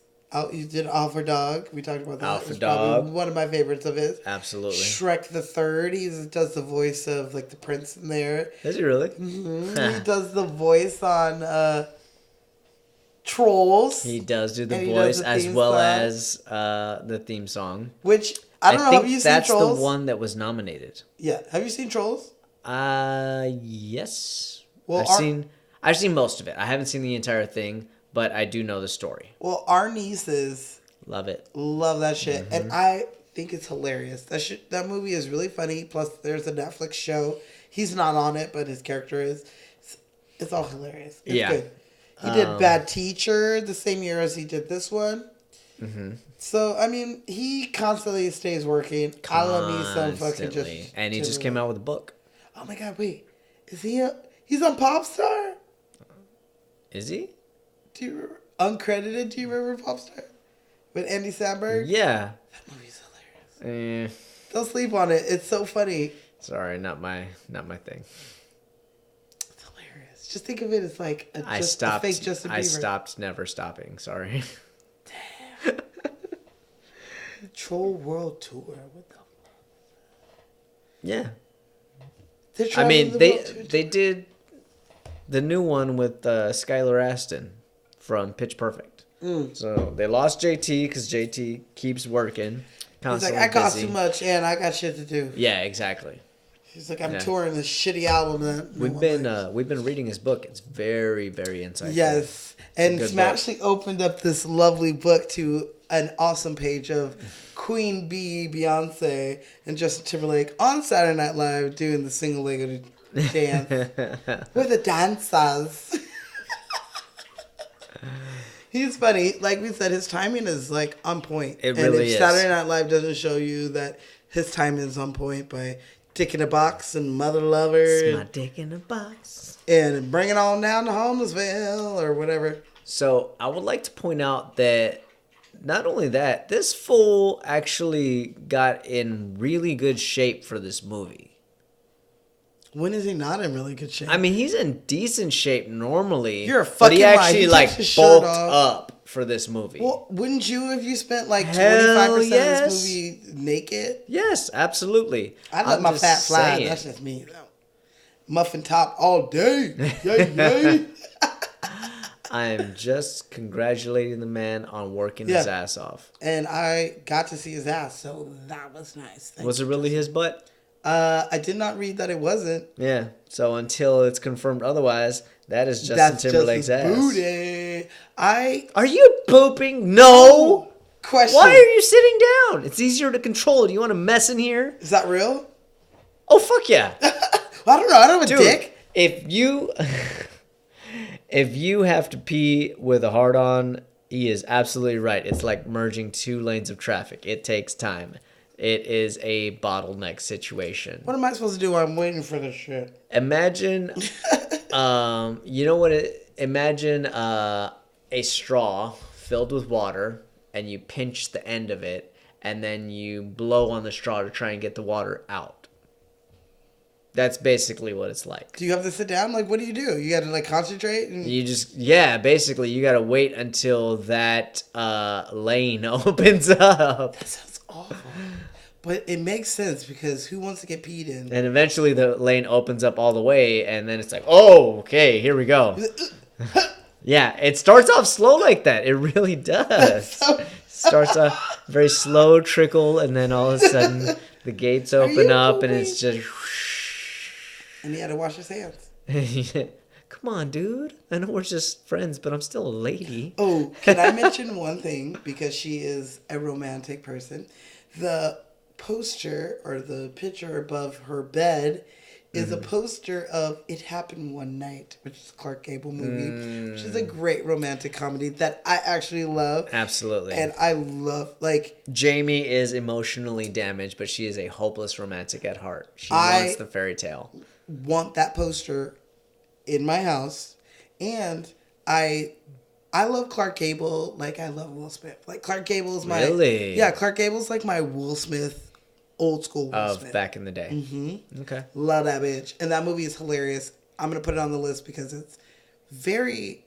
You did Alpha Dog. We talked about that. Alpha It was probably Dog. one of my favorites of his. Absolutely. Shrek the Third. He does the voice of like the prince in there. Is he really? He does the voice on Trolls. He does do the And he does voice the as theme well song. as the theme song. Which I don't know. think Have you that's seen Trolls? the one that was nominated. Yeah. Have you seen Trolls? Yes. Well, I've seen most of it. I haven't seen the entire thing, but I do know the story. Well, our nieces Love it. love that shit, Mm-hmm. and I think it's hilarious. That movie is really funny. Plus, there's a Netflix show. He's not on it, but his character is. It's all hilarious. It's Yeah. good. He did Bad Teacher the same year as he did this one. Mm-hmm. So I mean, he constantly stays working. I love me some fucking Constantly. just. And he just came out with a book. Oh my god! Wait, is he? He's on Popstar. Is he? Do you remember, uncredited? Do you remember Popstar with Andy Samberg? Yeah. That movie's hilarious. Eh, Don't sleep on it. It's so funny. sorry, not my thing. It's hilarious. Just think of it as like a I a fake Justin Bieber. I stopped never stopping. Sorry. Troll World Tour. What the? Yeah. They're I traveling mean, the they world tour. they did the new one with Skylar Aston from Pitch Perfect. So they lost JT because JT keeps working. He's like, Constantly I cost busy. too much, and I got shit to do. Yeah, exactly. He's like, I'm Yeah. touring this shitty album that no We've one been likes. we've been reading his book. It's very very insightful. Yes, and good Smashley opened up this lovely book to an awesome page of Queen Bee, Beyonce, and Justin Timberlake on Saturday Night Live doing the single-legged dance with the dancers. He's funny. Like we said, his timing is like on point. It and really if is. Saturday Night Live doesn't show you that his timing is on point by Dick in a Box and Mother Lover It's my dick in a box. and Bring It On Down to Homelessville or whatever. So I would like to point out that not only that, this fool actually got in really good shape for this movie. When is he not in really good shape? I mean, he's in decent shape normally. You're a but he fucking liar. actually He like takes his shirt bulked off. up for this movie. Well, wouldn't you if you spent like Hell 25% of yes. this movie naked? Yes, absolutely. I let I'm my just fat fly. saying. That's just me. Muffin top all day. Yay, yay. I'm just congratulating the man on working his Yeah. ass off. And I got to see his ass, so that was nice. Thank Was it you. really his butt? I did not read that it wasn't. Yeah. So until it's confirmed otherwise, that is Justin Timberlake's Justin's ass. booty. I Are you pooping? No. question. Why are you sitting down? It's easier to control. Do you want to mess in here? Is that real? Oh fuck yeah, I don't know. I don't have a dude! dick. If you have to pee with a hard on, he is absolutely right. It's like merging two lanes of traffic. It takes time. It is a bottleneck situation. What am I supposed to do while I'm waiting for this shit? Imagine, you know what? Imagine a straw filled with water, and you pinch the end of it, and then you blow on the straw to try and get the water out. That's basically what it's like. Do you have to sit down? Like, what do? You got to like concentrate? And... You just, basically you gotta wait until that lane opens up. That sounds awful. But it makes sense because who wants to get peed in? And eventually the lane opens up all the way, and then it's like, oh, okay, here we go. Yeah, it starts off slow like that. It really does. Starts off very slow trickle, and then all of a sudden the gates open you up, and moving? it's just. And he had to wash his hands. Come on, dude. I know we're just friends, but I'm still a lady. Oh, can I mention one thing? Because she is a romantic person. The poster or the picture above her bed is a poster of It Happened One Night, which is a Clark Gable movie, which is a great romantic comedy that I actually love. Absolutely. And I love, like... Jamie is emotionally damaged, but she is a hopeless romantic at heart. She wants the fairy tale. Want that poster in my house. And I love Clark Gable like I love Will Smith. Like, Clark Gable is my... Really? Yeah, Clark Gable's like my Will Smith... Old school Will Smith. Back in the day. Mm-hmm. Okay. Love that bitch. And that movie is hilarious. I'm going to put it on the list because it's very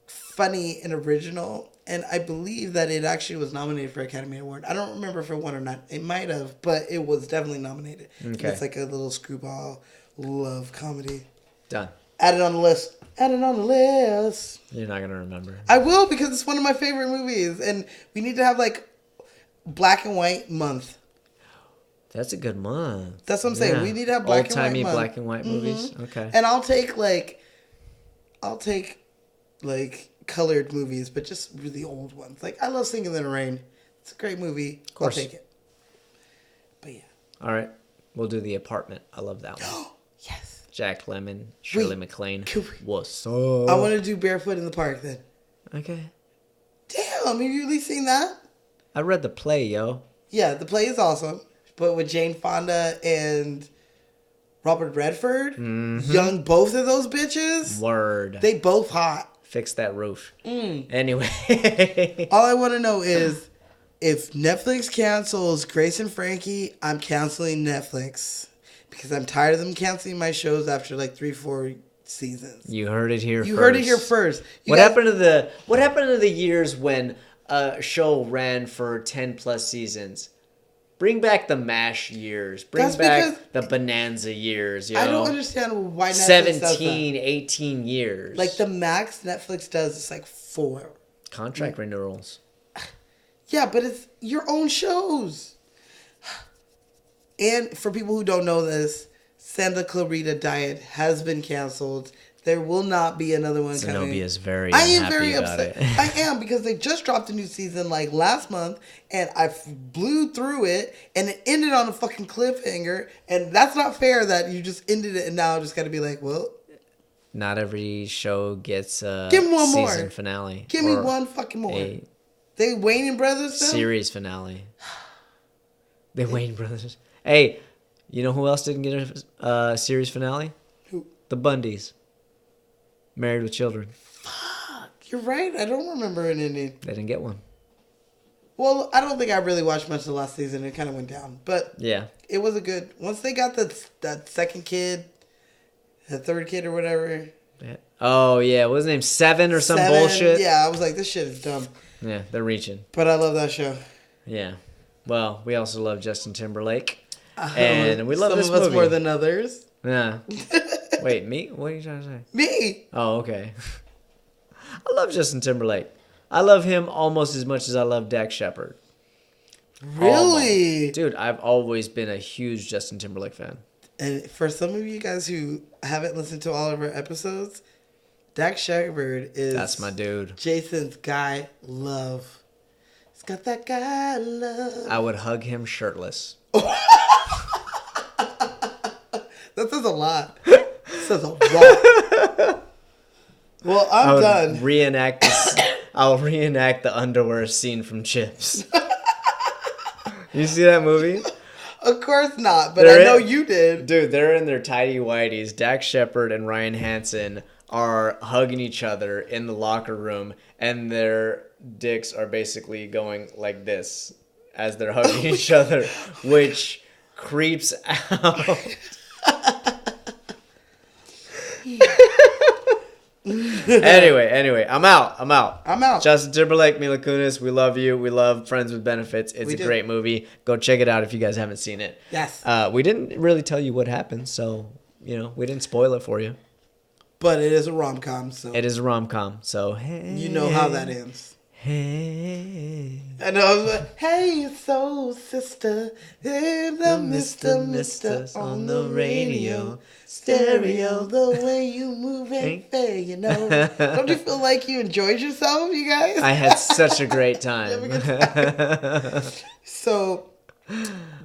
funny and original. And I believe that it actually was nominated for Academy Award. I don't remember if it won or not. It might have, but it was definitely nominated. Okay. It's like a little screwball love comedy. Done. Add it on the list. Add it on the list. You're not going to remember. I will because it's one of my favorite movies. And we need to have like black and white month. That's a good month. That's what I'm saying. Yeah. We need to have black and white old-timey month. black and white movies. Okay. And I'll take colored movies, but just really old ones. Like I love Singing in the Rain. It's a great movie. Of course. I'll take it. But yeah. All right. We'll do The Apartment. I love that one. Yes. Jack Lemmon, Shirley Wait, MacLaine. can we- What's up? I want to do Barefoot in the Park then. Okay. Damn, have you really seen that? I read the play, yo. Yeah, the play is awesome. But with Jane Fonda and Robert Redford, young both of those bitches, Word. they both hot. Fix that roof. Anyway. All I want to know is if Netflix cancels Grace and Frankie, I'm canceling Netflix because I'm tired of them canceling my shows after like 3-4 seasons. You heard it here first. You heard it here first. What happened to the years when a show ran for 10 plus seasons? Bring back the MASH years. Bring That's back the Bonanza years, yo. I don't understand why Netflix does 17, 18 years. Like the max Netflix does is like 4. Contract renewals. Yeah, but it's your own shows. And for people who don't know this, Santa Clarita Diet has been canceled. There will not be another one coming. Zenobia is very I am unhappy very about upset. it. I am because they just dropped a new season like last month, and I blew through it, and it ended on a fucking cliffhanger, and that's not fair that you just ended it, and now I just got to be like, well, Not every show gets a Give me one season more. finale. give me or one fucking more. a They Wayne Brothers film? series finale. The Wayne Brothers. Hey, you know who else didn't get a series finale? Who? The Bundys. Married with Children. Fuck, you're right. I don't remember an ending. They didn't get one. Well, I don't think I really watched much of the last season. It kind of went down, but Yeah. it was a good. Once they got that second kid, the third kid or whatever. Oh, yeah. What was his name? Seven or some bullshit? Yeah, I was like, this shit is dumb. Yeah, they're reaching. But I love that show. Yeah. Well, we also love Justin Timberlake. And we love some this of us movie. more than others. Yeah. Wait, me? What are you trying to say? Me. Oh, okay. I love Justin Timberlake. I love him almost as much as I love Dak Shepard. Really? Dude, I've always been a huge Justin Timberlake fan. And for some of you guys who haven't listened to all of our episodes, Dak Shepard is That's my dude. Jason's guy love. He's got that guy love. I would hug him shirtless. That says a lot. That says a lot. Well, I'm done. Reenact this. I'll reenact the underwear scene from Chips. You see that movie? Of course not, but They're I know in- you did. Dude, they're in their tidy whities. Dak Shepard and Ryan Hansen are hugging each other in the locker room, and their dicks are basically going like this as they're hugging each other, which creeps out. Anyway, I'm out. I'm out. Justin Timberlake, Mila Kunis, we love you. We love Friends with Benefits. It's We a do. great movie. Go check it out if you guys haven't seen it. Yes. We didn't really tell you what happened, so, we didn't spoil it for you. But it is a rom-com, so It is a rom-com, so hey. you know how that ends. Hey. I know. I was like, hey, soul sister, hey, the Mister on the radio. Stereo, the way you move ain't fair, you know. Don't you feel like you enjoyed yourself, you guys? I had such a great time. So,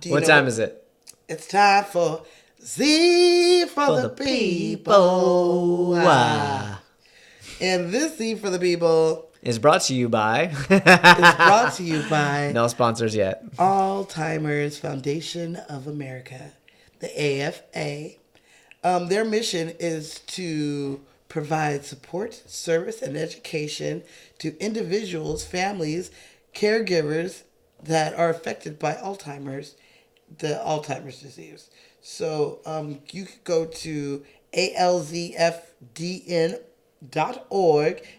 What time is it? It's time for Z for the people. And this Z for the people Is brought to you by. is brought to you by No sponsors yet. Alzheimer's Foundation of America, the AFA. Their mission is to provide support, service, and education to individuals, families, caregivers that are affected by Alzheimer's, the Alzheimer's disease. So you could go to alzfdn.org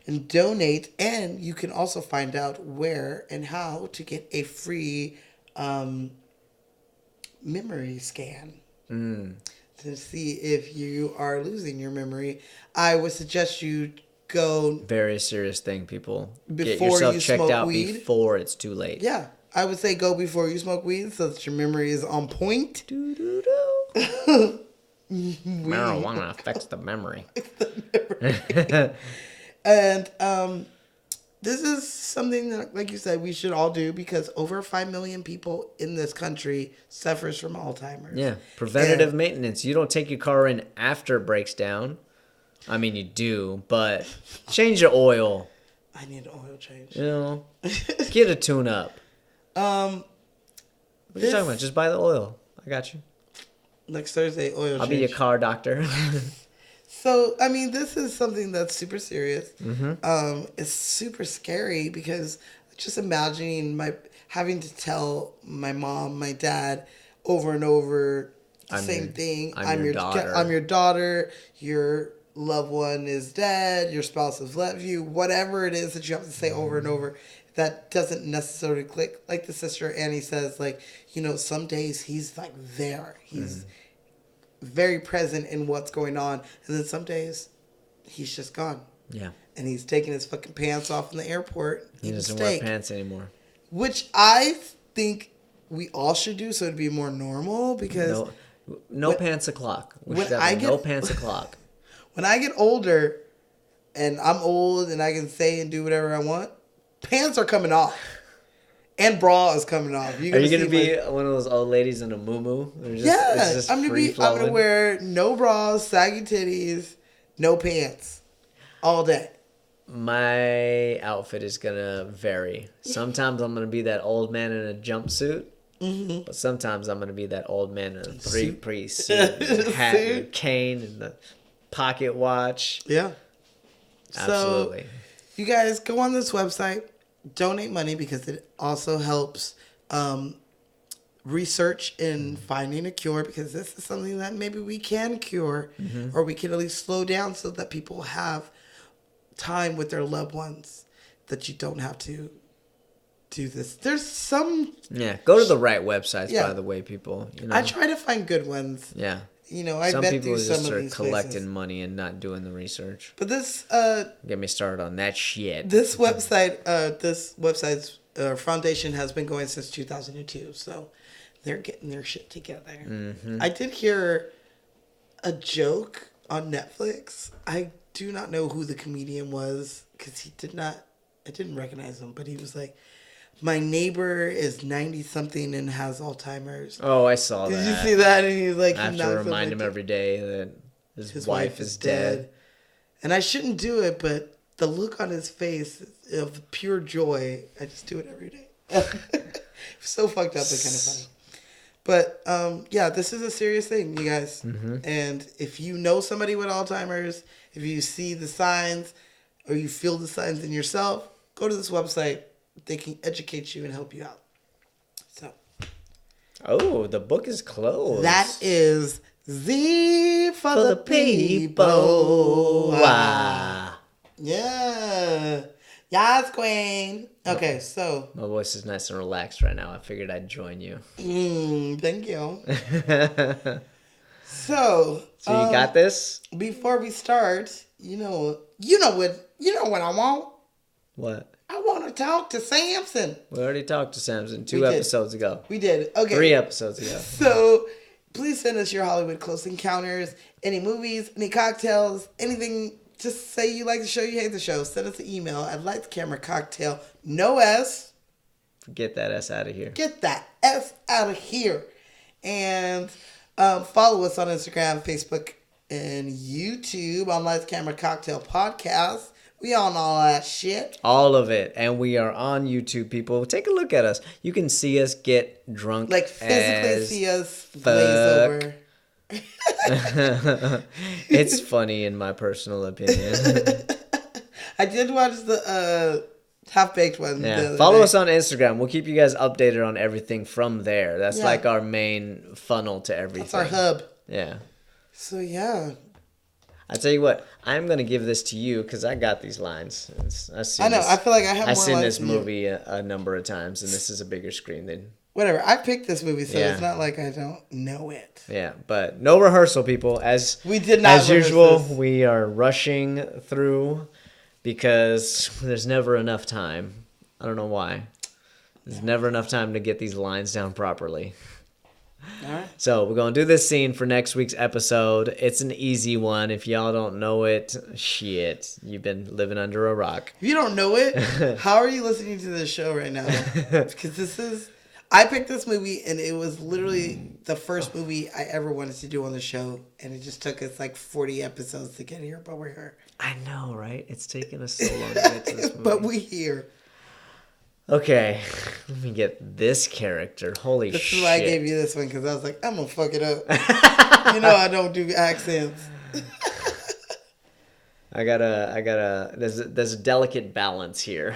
and donate, and you can also find out where and how to get a free memory scan to see if you are losing your memory. I would suggest you go. Very serious thing, people. Get Before yourself you checked smoke out weed? before it's too late. Yeah, I would say go before you smoke weed so that your memory is on point. Marijuana affects the memory. And this is something that, like you said, we should all do because over 5 million people in this country suffers from Alzheimer's. Yeah, preventative maintenance. You don't take your car in after it breaks down. I mean, you do, but change your oil. I need an oil change. You know, get a tune-up. What are you talking about? Just buy the oil. I got you. Next Thursday, oil change. I'll be your car doctor. So, I mean, this is something that's super serious. Mm-hmm. It's super scary because just imagining having to tell my mom, my dad, over and over the same thing. I'm your daughter. I'm your daughter. Your loved one is dead. Your spouse has left you. Whatever it is that you have to say over and over, that doesn't necessarily click. Like the sister Annie says, like, you know, some days he's like there. He's very present in what's going on, and then some days he's just gone. Yeah. And he's taking his fucking pants off in the airport. He doesn't wear pants anymore. Which I think we all should do so it'd be more normal because no pants o'clock. We should have no pants o'clock. When I get older and I'm old and I can say and do whatever I want, pants are coming off. And bra is coming off. Are you going to be one of those old ladies in a muumuu? Yeah, I'm gonna wear no bras, saggy titties, no pants, all day. My outfit is gonna vary. Sometimes I'm gonna be that old man in a jumpsuit, but sometimes I'm gonna be that old man in a three-piece suit, with a hat and a cane and the pocket watch. Yeah, Absolutely. So, you guys go on this website. Donate money because it also helps research in finding a cure, because this is something that maybe we can cure or we can at least slow down so that people have time with their loved ones, that you don't have to do this. There's some... Yeah, go to the right websites, by the way, people. You know? I try to find good ones. Yeah. You know, I some bet people through just some of are these collecting places. money and not doing the research. But this... Get me started on that shit. This website's foundation has been going since 2002, so they're getting their shit together. I did hear a joke on Netflix. I do not know who the comedian was because I didn't recognize him, but he was like, my neighbor is 90-something and has Alzheimer's. Oh, I saw that. Did you see that? And he's like, I have to remind him every day that his wife is dead. And I shouldn't do it, but the look on his face of pure joy, I just do it every day. So fucked up and kind of funny. But yeah, this is a serious thing, you guys. And if you know somebody with Alzheimer's, if you see the signs or you feel the signs in yourself, go to this website. They can educate you and help you out. So. Oh, the book is closed. That is Z for the people. Wow. Yeah. Yes, queen. Okay, so. My voice is nice and relaxed right now. I figured I'd join you. Thank you. So you got this? Before we start, you know what I want? What? I want to talk to Samson. We already talked to Samson 2 episodes ago. We did. Okay. 3 episodes ago. So please send us your Hollywood Close Encounters, any movies, any cocktails, anything. Just say you like the show, you hate the show. Send us an email at lightscameracocktail, no S. Get that ass out of here. Get that S out of here. And follow us on Instagram, Facebook, and YouTube on Lights Camera Cocktail Podcast. We on all that shit. All of it. And we are on YouTube, people. Take a look at us. You can see us get drunk. Like physically as see us glaze over. It's funny in my personal opinion. I did watch the half-baked one. Yeah. Follow us on Instagram. We'll keep you guys updated on everything from there. That's like our main funnel to everything. That's our hub. Yeah. So, yeah. I tell you what, I'm gonna give this to you because I got these lines. I know. I feel like I have more I've seen lines this than you. movie a number of times, and this is a bigger screen than. Whatever. I picked this movie, so Yeah. it's not like I don't know it. Yeah, but no rehearsal, people. As We did not as rehearse usual, this. we are rushing through because there's never enough time. I don't know why. There's never enough time to get these lines down properly. All right. So we're going to do this scene for next week's episode. It's an easy one. If y'all don't know it, shit, you've been living under a rock. If you don't know it, how are you listening to this show right now? Because I picked this movie, and it was literally the first movie I ever wanted to do on the show, and it just took us like 40 episodes to get here, but we're here. I know, right? It's taken us so long to get to this movie. But we here. Okay, let me get this character. Holy This shit. is why I gave you this one, because I was like, I'm going to fuck it up. You know I don't do accents. There's a delicate balance here.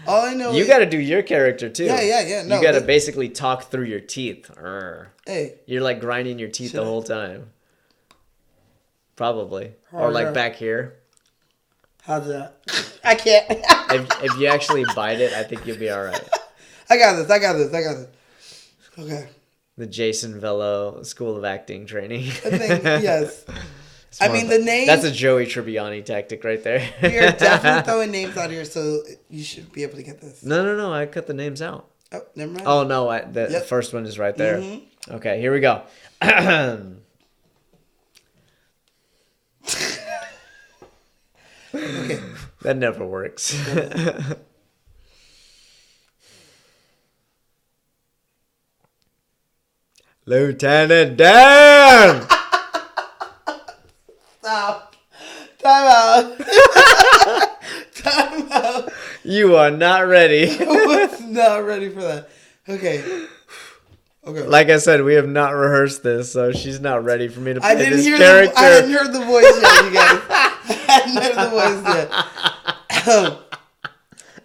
All I know You is... got to do your character too. Yeah. No, you got to this- basically talk through your teeth. Urgh. Hey, You're like grinding your teeth Should the I? whole time. Probably. Oh, Or like yeah. back here. how's that? I can't. If you actually bite it, I think you'll be all right. I got this. Okay. The Jason Vello School of Acting training. I think, yes. I mean, the name... That's a Joey Tribbiani tactic right there. We are definitely throwing names out here, so you should be able to get this. No. I cut the names out. Oh, never mind. Oh, no. The Yep. first one is right there. Mhm. Okay, here we go. Okay. That never works. Lieutenant Dan! Stop. Time out. Time out. You are not ready. I was not ready for that. Okay. Okay. Like I said, we have not rehearsed this, so she's not ready for me to I play didn't this hear character. I hadn't heard the voice yet, you guys. I hadn't heard the voice yet.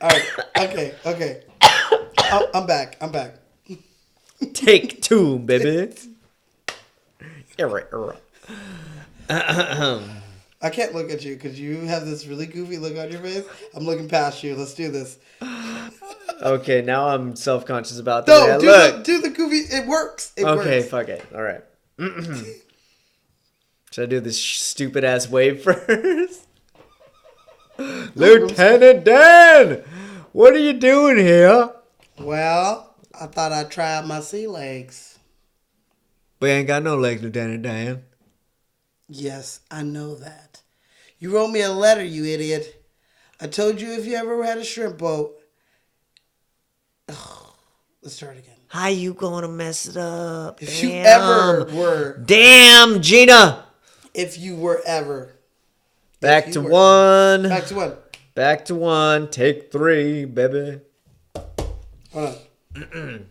All right. Okay. Oh, I'm back. Take two, baby. I can't look at you because you have this really goofy look on your face. I'm looking past you. Let's do this. Okay, now I'm self-conscious about the way I No, look. do the goofy. It works. It Okay, works. fuck it. All right. Should I do this stupid ass wave first? Lieutenant Dan, what are you doing here? Well, I thought I'd try out my sea legs. We ain't got no legs, Lieutenant Dan. Yes, I know that. You wrote me a letter, you idiot. I told you if you ever had a shrimp boat. Ugh, let's start again. How you gonna mess it up? If you ever were. Damn, Gina. If you were ever. Back If to you were- one. Back to one. Back to one. Take three, baby. Hold on.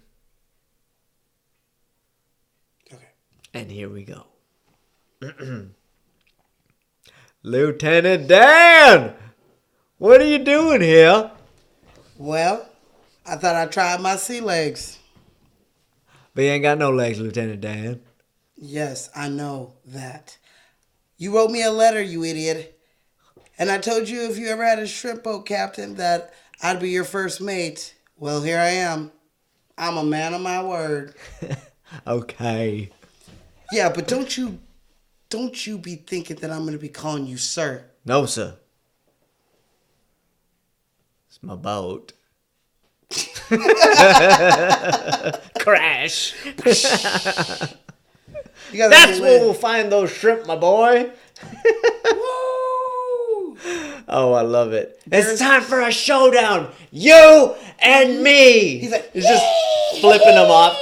Okay. And here we go. Lieutenant Dan, what are you doing here? Well, I thought I'd try out my sea legs. But you ain't got no legs, Lieutenant Dan. Yes, I know that. You wrote me a letter, you idiot. And I told you if you ever had a shrimp boat, Captain, that I'd be your first mate. Well, here I am. I'm a man of my word. Okay. Yeah, but don't you be thinking that I'm going to be calling you sir. No, sir. It's my boat. Crash. You gotta That's let where we'll find those shrimp, my boy. Woo! Oh, I love it. There's- It's time for a showdown. You and me. He's like, he's just flipping them off.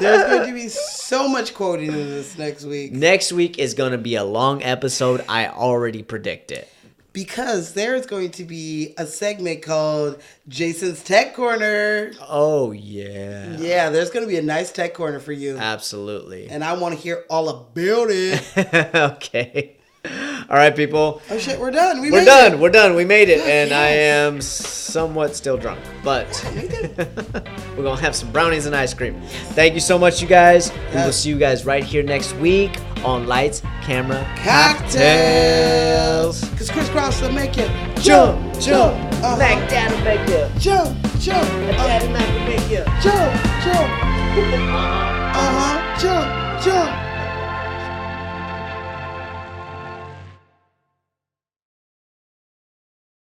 There's going to be so much quoting in this next week. Next week is going to be a long episode. I already predict it. Because there's going to be a segment called Jason's Tech Corner. Oh, yeah. Yeah, there's going to be a nice tech corner for you. Absolutely. And I want to hear all about it. Okay. All right, people. Oh, shit, we're done. We're done. We're done. We made it. And I am somewhat still drunk. But we're going to have some brownies and ice cream. Thank you so much, you guys. We will see you guys right here next week on Lights, Camera, Cocktails. Because crisscross will make you Jump, jump. Uh-huh. Mac Dad'll make you. Jump, jump. Daddy Mac will make you. Jump, jump. Jump, jump.